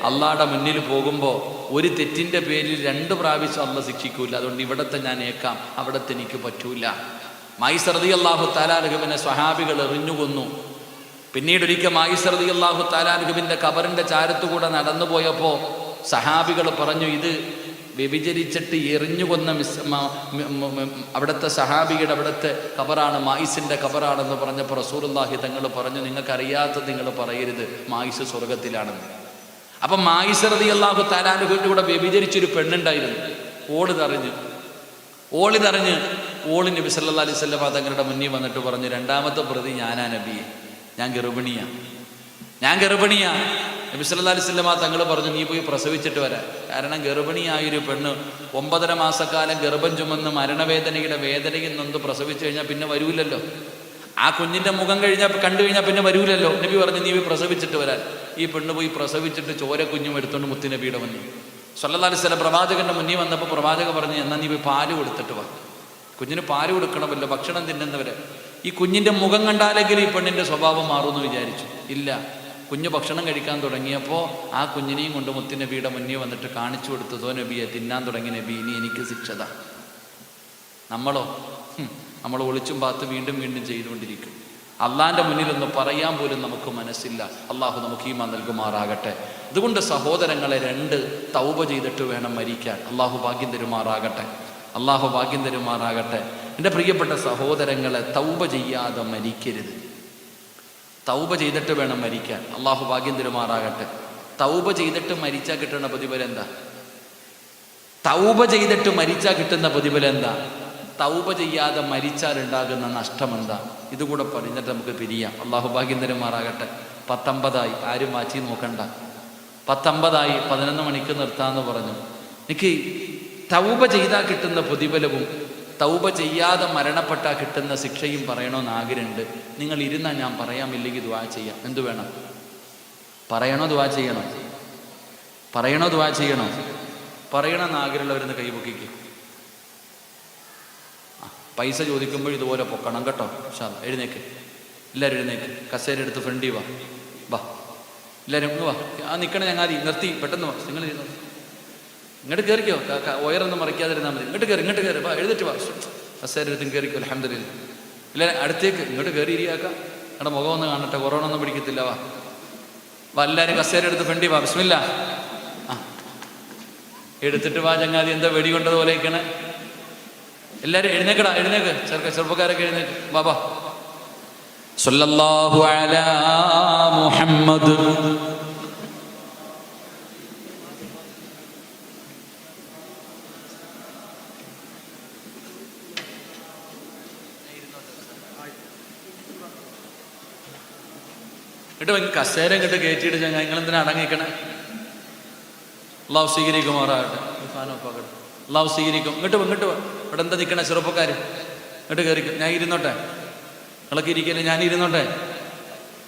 [SPEAKER 1] അള്ളാഹുടെ മുന്നിൽ പോകുമ്പോൾ ഒരു തെറ്റിന്റെ പേരിൽ 2 പ്രാവശ്യം അള്ളാഹ് ശിക്ഷിക്കൂല. അതുകൊണ്ട് ഇവിടത്തെ ഞാൻ ഏക്കാം, അവിടത്തെ എനിക്ക് പറ്റൂല. മായിസ റളിയല്ലാഹു തആല അൻഹുവിനെ സ്വഹാബികൾ എറിഞ്ഞു കൊന്നു. പിന്നീട് ഒരിക്കൽ മായിസ റളിയല്ലാഹു തആല അൻഹുവിന്റെ ഖബറിന്റെ ചാരത്തുകൂടെ നടന്നു പോയപ്പോൾ സഹാബികൾ പറഞ്ഞു, ഇത് വ്യഭിചരിച്ചിട്ട് എറിഞ്ഞു കൊന്ന അവിടുത്തെ സഹാബിയുടെ അവിടുത്തെ ഖബറാണ്, മായിസിന്റെ ഖബറാണെന്ന് പറഞ്ഞപ്പോൾ റസൂലുള്ളാഹി തങ്ങൾ പറഞ്ഞു, നിങ്ങൾക്കറിയാത്തത് നിങ്ങൾ പറയരുത്, മായിസ് സ്വർഗത്തിലാണെന്ന്. അപ്പം മായിസ റളിയല്ലാഹു തആല അൻഹുവിന്റെ കൂടെ വ്യഭിചരിച്ചൊരു പെണ്ണുണ്ടായിരുന്നു. ഓളിതറിഞ്ഞ് നബി സല്ലല്ലാഹു അലൈഹി വസല്ലം തങ്ങളുടെ മുന്നിൽ വന്നിട്ട് പറഞ്ഞു, 2ാമത്തെ പ്രതി ഞാനാ നബിയെ, ഞാൻ ഗർഭിണിയാ. നബി സല്ലല്ലാഹു അലൈഹി വസല്ലം തങ്ങൾ പറഞ്ഞു, നീ പോയി പ്രസവിച്ചിട്ട് വരാം. കാരണം ഗർഭിണിയായൊരു പെണ്ണ് 9.5 മാസക്കാലം ഗർഭം ചുമന്ന് മരണവേദനയുടെ വേദനയിൽ നൊന്ത് പ്രസവിച്ചു കഴിഞ്ഞാൽ പിന്നെ വരൂലല്ലോ. ആ കുഞ്ഞിന്റെ മുഖം കണ്ടു കഴിഞ്ഞാൽ പിന്നെ വരൂലല്ലോ. നബി പറഞ്ഞു, നീ പോയി പ്രസവിച്ചിട്ട് വരാൻ. ഈ പെണ്ണ് പോയി പ്രസവിച്ചിട്ട് ചോര കുഞ്ഞും എടുത്തുകൊണ്ട് മുത്തുനബിയുടെ മുന്നിൽ സല്ലല്ലാഹു അലൈഹി വസല്ലം പ്രവാചകന്റെ മുന്നിൽ വന്നപ്പോൾ പ്രവാചകൻ പറഞ്ഞു, എന്നാ നീ പോയി പാല് കൊടുത്തിട്ട് വാ. കുഞ്ഞിന് പാല് കൊടുക്കണമല്ലോ, ഭക്ഷണം തിന്നുന്നവരെ. ഈ കുഞ്ഞിന്റെ മുഖം കണ്ടാലെങ്കിലും ഈ പെണ്ണിന്റെ സ്വഭാവം മാറുമെന്ന് വിചാരിച്ചു. ഇല്ല, കുഞ്ഞ് ഭക്ഷണം കഴിക്കാൻ തുടങ്ങിയപ്പോൾ ആ കുഞ്ഞിനെയും കൊണ്ട് മുത്തുനബിയുടെ മുന്നിൽ വന്നിട്ട് കാണിച്ചു കൊടുത്തതോ, നബിയെ തിന്നാൻ തുടങ്ങി നബി, ഇനി എനിക്ക് ശിക്ഷത. നമ്മൾ ഒളിച്ചും പാത്ത് വീണ്ടും ചെയ്തുകൊണ്ടിരിക്കും. അള്ളാന്റെ മുന്നിലൊന്ന് പറയാൻ പോലും നമുക്ക് മനസ്സില്ല. അള്ളാഹു നമുക്ക് ഈമാൻ നൽകുമാറാകട്ടെ. അതുകൊണ്ട് സഹോദരങ്ങളെ, 2 തൗബ ചെയ്തിട്ട് വേണം മരിക്കാൻ. അള്ളാഹു ഭാഗ്യം തരുമാറാകട്ടെ. എൻ്റെ പ്രിയപ്പെട്ട സഹോദരങ്ങളെ, തൗബ ചെയ്യാതെ മരിക്കരുത്. തൗബ ചെയ്തിട്ട് വേണം മരിക്കാൻ. അള്ളാഹു ഭാഗ്യം തരുമാറാകട്ടെ. തൗബ ചെയ്തിട്ട് മരിച്ചാൽ കിട്ടുന്ന പ്രതിഫലം എന്താ? തൗബ ചെയ്യാതെ മരിച്ചാൽ ഉണ്ടാകുന്ന നഷ്ടം എന്താ? ഇതുകൂടെ പറഞ്ഞിട്ട് നമുക്ക് പിരിയാം. അള്ളാഹു ഭാഗ്യം തരുമാറാകട്ടെ. 19 ആരും മാറ്റി നോക്കണ്ട. 19 11 മണിക്ക് നിർത്താമെന്ന് പറഞ്ഞു. എനിക്ക് തൗബ ചെയ്താൽ കിട്ടുന്ന പ്രതിഫലവും തൗബ ചെയ്യാതെ മരണപ്പെട്ടാൽ കിട്ടുന്ന ശിക്ഷയും പറയണമെന്ന് ആഗ്രഹമുണ്ട്. നിങ്ങൾ ഇരുന്നാൽ ഞാൻ പറയാം, ഇല്ലെങ്കിൽ ദുആ ചെയ്യാം. എന്തു വേണം? പറയണോ ദുആ ചെയ്യണോ? പറയണമെന്ന് ആഗ്രഹമുള്ളവരെന്ന് കൈപൊക്കിക്ക്. പൈസ ചോദിക്കുമ്പോൾ ഇതുപോലെ പൊക്കണം കേട്ടോ. എഴുന്നേക്ക്, എല്ലാവരും എഴുന്നേക്ക്. കസേര എടുത്ത് ഫ്രണ്ടി വാ. എല്ലാവരും വാ. ആ നിൽക്കണ ചങ്ങാതി നിർത്തി, പെട്ടെന്ന് വാ. നിങ്ങൾ ഇങ്ങോട്ട് കയറിക്കോ, ഒയറൊന്നും മറിക്കാതിരുന്നാൽ മതി. ഇങ്ങോട്ട് കയറി വാ, എഴുതിട്ട് വാ. കസേര എടുത്തും കയറിക്കോ. അൽഹംദുലില്ലാ. എല്ലാവരും അടുത്തേക്ക് ഇങ്ങോട്ട് കയറി ഇരിയാക്കാം. നിങ്ങളുടെ മുഖം ഒന്ന് കാണട്ടെ, കൊറോണ ഒന്നും പിടിക്കത്തില്ല. വാ. എല്ലാവരും കസേര എടുത്ത് ഫ്രണ്ടി വാ. ബിസ്മില്ലാ. എടുത്തിട്ട് വാ ചങ്ങാതി. എന്താ വെടി കൊണ്ടതുപോലെ ഇരിക്കണേ? എല്ലാവരും എഴുന്നേക്ക്. ചെറുപ്പക്കാരൊക്കെ എഴുന്നേക്ക്. ബാബാ. സല്ലല്ലാഹു അലാ മുഹമ്മദ്. കസേര ഇങ്ങോട്ട് കയറ്റിയിട്ട് ചങ്ങായി, നിങ്ങളെന്തിനാ അടങ്ങിക്കണേ? അള്ളാഹു സ്വീകരിക്കുമാറാകട്ടെ. അള്ളാഹു സ്വീകരിക്കും. ഇങ്ങോട്ട് ഇവിടെ എന്താ നിൽക്കണേ ചെറുപ്പക്കാർ? ഇങ്ങോട്ട് കയറിക്കും. ഞാൻ ഇരുന്നോട്ടെ? നിങ്ങളൊക്കെ ഇരിക്കല്ലേ, ഞാൻ ഇരുന്നോട്ടെ?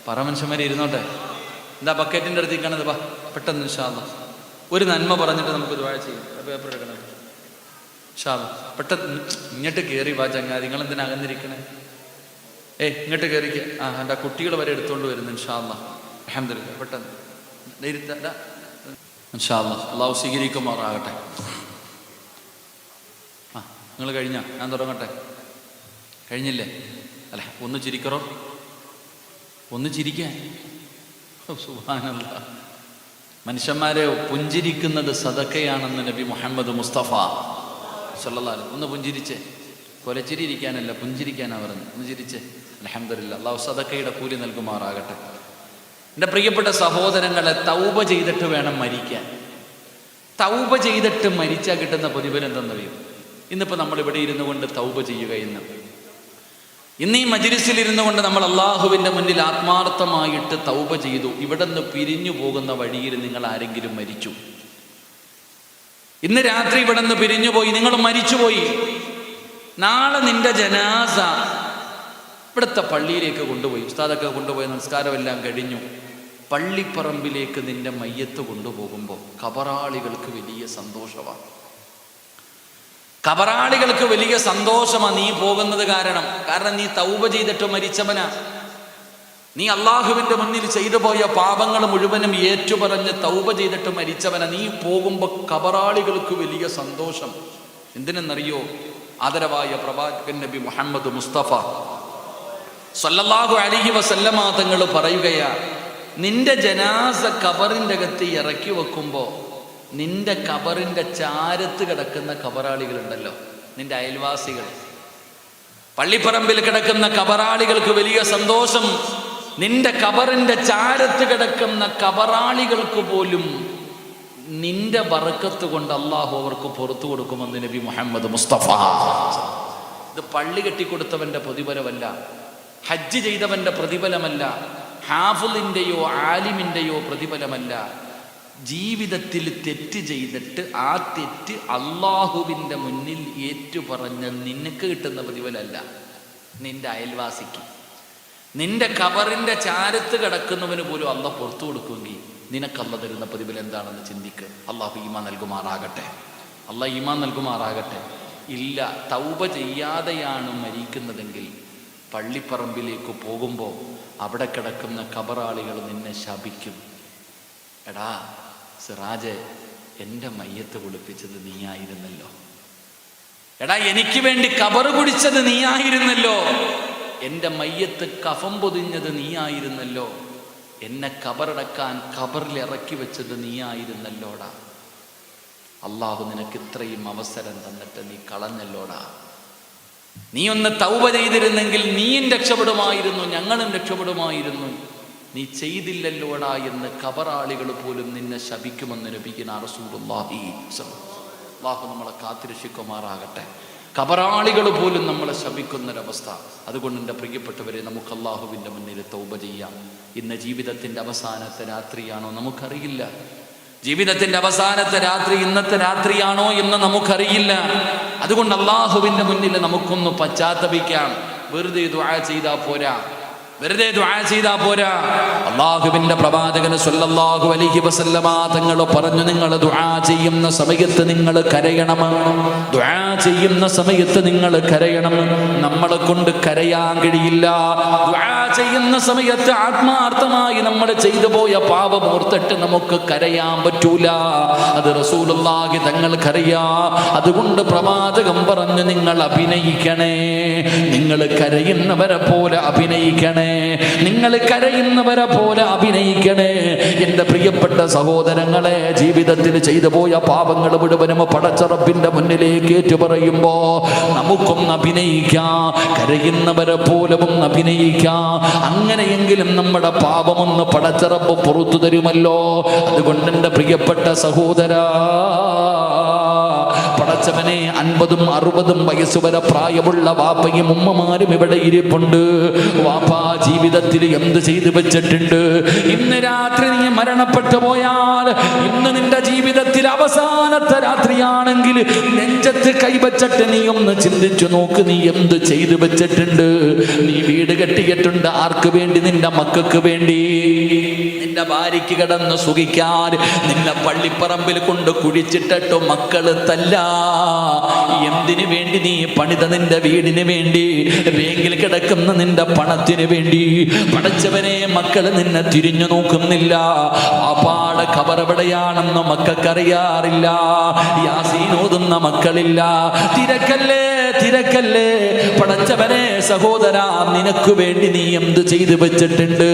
[SPEAKER 1] പറ മനുഷ്യന്മാരെ ഇരുന്നോട്ടെ. എന്താ ബക്കറ്റിൻ്റെ അടുത്ത് നിൽക്കണത്? വാ പെട്ടെന്ന്. ഇൻഷാ അല്ലാഹ് ഒരു നന്മ പറഞ്ഞിട്ട് നമുക്ക് ദുആ ചെയ്യാം. പേപ്പർ എടുക്കണം. ഇൻഷാ അല്ലാഹ് പെട്ടെന്ന് ഇങ്ങോട്ട് കയറി വാ ചങ്ങാതി. നിങ്ങളെന്തിനാ അകന്നിരിക്കണേ? ഇങ്ങോട്ട് കയറിക്ക. എൻ്റെ കുട്ടികൾ വരെ എടുത്തുകൊണ്ട് വരുന്നു. ഇൻഷാ അല്ലാഹ്. അൽഹംദുലില്ലാ. പെട്ടെന്ന് ഇൻഷാ അല്ലാഹ്. അള്ളാഹു സ്വീകരിക്കുമാറാകട്ടെ. നിങ്ങൾ കഴിഞ്ഞോ? ഞാൻ തുടങ്ങട്ടെ? കഴിഞ്ഞില്ലേ? അല്ലേ, ഒന്ന് ചിരിക്കറോ? ഒന്ന് ചിരിക്കാൻ. സുബ്ഹാനല്ലാഹ്. മനുഷ്യന്മാരെ പുഞ്ചിരിക്കുന്നത് സദക്കയാണെന്ന് നബി മുഹമ്മദ് മുസ്തഫ സല്ലല്ലാഹു അലൈഹി. ഒന്ന് പുഞ്ചിരിച്ചേ. കൊലച്ചിരി ഇരിക്കാനല്ല, പുഞ്ചിരിക്കാനാ പറഞ്ഞത്. ഒന്ന് ചിരിച്ചേ. അൽഹംദുലില്ലാഹ്. അല്ലാഹു സദക്കയുടെ കൂലി നൽകുമാറാകട്ടെ. എൻ്റെ പ്രിയപ്പെട്ട സഹോദരങ്ങളെ, തൗബ ചെയ്തിട്ട് വേണം മരിക്കാൻ. തൗബ ചെയ്തിട്ട് മരിച്ചാൽ കിട്ടുന്ന പ്രതിഫലം എന്തെന്നറിയും? ഇന്നിപ്പോൾ നമ്മൾ ഇവിടെ ഇരുന്നു കൊണ്ട് തൗബ ചെയ്യുക. ഇന്ന് ഈ മജ്‌ലിസിൽ ഇരുന്നു കൊണ്ട് നമ്മൾ അള്ളാഹുവിൻ്റെ മുന്നിൽ ആത്മാർത്ഥമായിട്ട് തൗബ ചെയ്തു. ഇവിടെ നിന്ന് പിരിഞ്ഞു പോകുന്ന വഴിയിൽ നിങ്ങൾ ആരെങ്കിലും മരിച്ചു, ഇന്ന് രാത്രി ഇവിടെ നിന്ന് പിരിഞ്ഞു പോയി, നിങ്ങൾ മരിച്ചുപോയി. നാളെ നിന്റെ ജനാസ ഇവിടുത്തെ പള്ളിയിലേക്ക് കൊണ്ടുപോയി, ഉസ്താദൊക്കെ കൊണ്ടുപോയി, നമസ്കാരമെല്ലാം കഴിഞ്ഞു. പള്ളിപ്പറമ്പിലേക്ക് നിന്റെ മയ്യത്ത് കൊണ്ടുപോകുമ്പോൾ ഖബറാളികൾക്ക് വലിയ സന്തോഷമാണ്. ഖബറാളികൾക്ക് വലിയ സന്തോഷമാണ് നീ പോകുന്നത്. കാരണം നീ തൗബ ചെയ്തിട്ട് മരിച്ചവനാ. നീ അള്ളാഹുവിൻ്റെ മുന്നിൽ ചെയ്തു പോയ പാപങ്ങൾ മുഴുവനും ഏറ്റുപറഞ്ഞ് തൗബ ചെയ്തിട്ട് മരിച്ചവനാ. നീ പോകുമ്പോൾ ഖബറാളികൾക്ക് വലിയ സന്തോഷം. എന്തിനെന്നറിയോ? ആദരവായ പ്രവാചകൻ നബി മുഹമ്മദ് മുസ്തഫ സല്ലല്ലാഹു അലൈഹി വസല്ലമ തങ്ങൾ പറയുകയാ, നിന്റെ ജനാസ ഖബറിൻ്റെ അകത്ത് ഇറക്കി വെക്കുമ്പോൾ നിന്റെ ഖബറിൻ്റെ ചാരത്ത് കിടക്കുന്ന ഖബറാളികളുണ്ടല്ലോ, നിന്റെ അയൽവാസികൾ, പള്ളിപ്പറമ്പിൽ കിടക്കുന്ന ഖബറാളികൾക്ക് വലിയ സന്തോഷം. നിന്റെ ഖബറിൻ്റെ ചാരത്ത് കിടക്കുന്ന ഖബറാളികൾക്ക് പോലും നിന്റെ ബറക്കത്ത് കൊണ്ട് അള്ളാഹു അവർക്ക് പുറത്തു കൊടുക്കുമെന്ന് നബി മുഹമ്മദ് മുസ്തഫ. ഇത് പള്ളി കെട്ടിക്കൊടുത്തവന്റെ പ്രതിഫലമല്ല, ഹജ്ജ് ചെയ്തവന്റെ പ്രതിഫലമല്ല, ഹാഫിളിൻ്റെയോ ആലിമിൻ്റെയോ പ്രതിഫലമല്ല. ജീവിതത്തിൽ തെറ്റ് ചെയ്തിട്ട് ആ തെറ്റ് അള്ളാഹുവിൻ്റെ മുന്നിൽ ഏറ്റുപറഞ്ഞ നിനക്ക് കിട്ടുന്ന പ്രതിഫലമല്ല, നിന്റെ അയൽവാസിക്ക്. നിന്റെ ഖബറിൻ്റെ ചാരത്ത് കിടക്കുന്നവന് പോലും അള്ളാഹ് പുറത്തു കൊടുക്കുമെങ്കിൽ നിനക്കല്ല തരുന്ന പ്രതിഫലം എന്താണെന്ന് ചിന്തിക്ക്. അള്ളാഹു ഈമാൻ നൽകുമാറാകട്ടെ. അള്ളാഹ് ഈമാൻ നൽകുമാറാകട്ടെ. ഇല്ല, തൗബ ചെയ്യാതെയാണ് മരിക്കുന്നതെങ്കിൽ പള്ളിപ്പറമ്പിലേക്ക് പോകുമ്പോൾ അവിടെ കിടക്കുന്ന ഖബറാളികൾ നിന്നെ ശപിക്കും. എടാ സിറാജെ, എൻ്റെ മയ്യത്ത് കുളിപ്പിച്ചത് നീയായിരുന്നല്ലോ. എടാ എനിക്ക് വേണ്ടി ഖബറ് കുടിച്ചത് നീയായിരുന്നല്ലോ. എൻ്റെ മയ്യത്ത് കഫം പൊതിഞ്ഞത് നീയായിരുന്നല്ലോ. എന്നെ ഖബറടക്കാൻ ഖബറിൽ ഇറക്കി വെച്ചത് നീയായിരുന്നല്ലോടാ. അള്ളാഹു നിനക്ക് ഇത്രയും അവസരം തന്നിട്ട് നീ കളഞ്ഞല്ലോടാ. നീ ഒന്ന് തൗബ ചെയ്തിരുന്നെങ്കിൽ നീയും രക്ഷപ്പെടുമായിരുന്നു, ഞങ്ങളും രക്ഷപ്പെടുമായിരുന്നു. നീ ചെയ്തില്ലല്ലോടാ എന്ന് ഖബറാളികൾ പോലും നിന്നെ ശപിക്കുമെന്ന് നബിയുനാ റസൂലുള്ളാഹി സ്വല്ലല്ലാഹു. അള്ളാഹു നമ്മളെ കാത്തിരക്ഷിക്കുമാറാകട്ടെ. ഖബറാളികൾ പോലും നമ്മളെ ശപിക്കുന്നൊരവസ്ഥ. അതുകൊണ്ട് എൻ്റെ പ്രിയപ്പെട്ടവരെ, നമുക്ക് അള്ളാഹുവിൻ്റെ മുന്നിൽ തൗബ ചെയ്യാം. ഇന്ന് ജീവിതത്തിൻ്റെ അവസാനത്തെ രാത്രിയാണോ നമുക്കറിയില്ല. ജീവിതത്തിൻ്റെ അവസാനത്തെ രാത്രി ഇന്നത്തെ രാത്രിയാണോ എന്ന് നമുക്കറിയില്ല. അതുകൊണ്ട് അള്ളാഹുവിൻ്റെ മുന്നിൽ നമുക്കൊന്ന് പശ്ചാത്തപിക്കാം. വെറുതെ ദുആ ചെയ്താൽ പോരാ, വെറുതെ ദുആ ചെയ്താൽ പോരാ. അള്ളാഹുവിന്റെ പ്രവാചകൻ സല്ലല്ലാഹു അലൈഹി വസല്ലമ തങ്ങൾ പറഞ്ഞു, നിങ്ങൾ ദുആ ചെയ്യുന്ന സമയത്ത് നിങ്ങൾ കരയണം. ദുആ ചെയ്യുന്ന സമയത്ത് നിങ്ങൾ കരയണം. നമ്മളെ കൊണ്ട് കരയാൻ കഴിയില്ല. ദുആ ചെയ്യുന്ന സമയത്ത് ആത്മാർത്ഥമായി നമ്മൾ ചെയ്തു പോയ പാപം ഓർത്തിട്ട് നമുക്ക് കരയാൻ പറ്റൂല. അത് റസൂലുള്ളാഹി തങ്ങൾക്കറിയാ. അതുകൊണ്ട് പ്രവാചകൻ പറഞ്ഞു, നിങ്ങൾ അഭിനയിക്കണേ, നിങ്ങൾ കരയുന്നവരെ പോലെ അഭിനയിക്കണേ, നിങ്ങൾ കരയുന്നവരെ പോലെ അഭിനയിക്കണേ. എൻ്റെ പ്രിയപ്പെട്ട സഹോദരങ്ങളെ, ജീവിതത്തിൽ ചെയ്തു പോയ പാപങ്ങൾ മുഴുവനും പടച്ച റബ്ബിന്റെ മുന്നിലേക്ക് ഏറ്റുപറയുമ്പോ നമുക്കൊന്ന് അഭിനയിക്കാം, കരയുന്നവരെ പോലെ ഒന്ന് അഭിനയിക്കാം. അങ്ങനെയെങ്കിലും നമ്മുടെ പാപമൊന്ന് പടച്ച റബ്ബ് പുറത്തു തരുമല്ലോ. അതുകൊണ്ട് എൻ്റെ പ്രിയപ്പെട്ട സഹോദരാ, പടച്ചവനെ, 50ഉം 60ഉം വയസ്സ് വരെ പ്രായമുള്ള വാപ്പയും ഉമ്മമാരും ഇവിടെ ഇരിപ്പുണ്ട്. വാപ്പാ ജീവിതത്തിൽ എന്ത് ചെയ്തു വെച്ചിട്ടുണ്ട്? ഇന്ന് രാത്രി നീ മരണപ്പെട്ടു പോയാൽ, ഇന്ന് നിന്റെ ജീവിതത്തിൽ അവസാനത്തെ രാത്രിയാണെങ്കിൽ നെഞ്ചത്ത് കൈവച്ചിട്ട് നീ ഒന്ന് ചിന്തിച്ചു നോക്ക്, നീ എന്ത് ചെയ്തു വെച്ചിട്ടുണ്ട്? നീ വീട് കെട്ടിയിട്ടുണ്ട്. ആർക്ക് വേണ്ടി? നിന്റെ മക്കൾക്ക് വേണ്ടി. നിന്റെ ഭാര്യയ്ക്ക് കിടന്ന് സുഖിക്കാൻ നിന്നെ പള്ളിപ്പറമ്പിൽ കൊണ്ട് കുഴിച്ചിട്ടിട്ട് മക്കള് തല്ല. എന്തിനു വേണ്ടി നീ പണിത നിന്റെ വീടിന് വേണ്ടി, ബാങ്കിൽ കിടക്കുന്ന നിന്റെ പണത്തിന് വേണ്ടി? പടച്ചവനെ, മക്കള് നിന്നെ തിരിഞ്ഞു നോക്കുന്നില്ല. പാപ്പാടെ ഖബർ എവിടെയാണെന്ന് മക്കൾക്കറിയാറില്ല. യാസീൻ ഓതുന്ന മക്കളില്ല. തിരക്കല്ലേ, തിരക്കല്ലേ. പടച്ചവനെ, സഹോദരാ, നിനക്ക് വേണ്ടി നീ എന്ത് ചെയ്തു വെച്ചിട്ടുണ്ട്?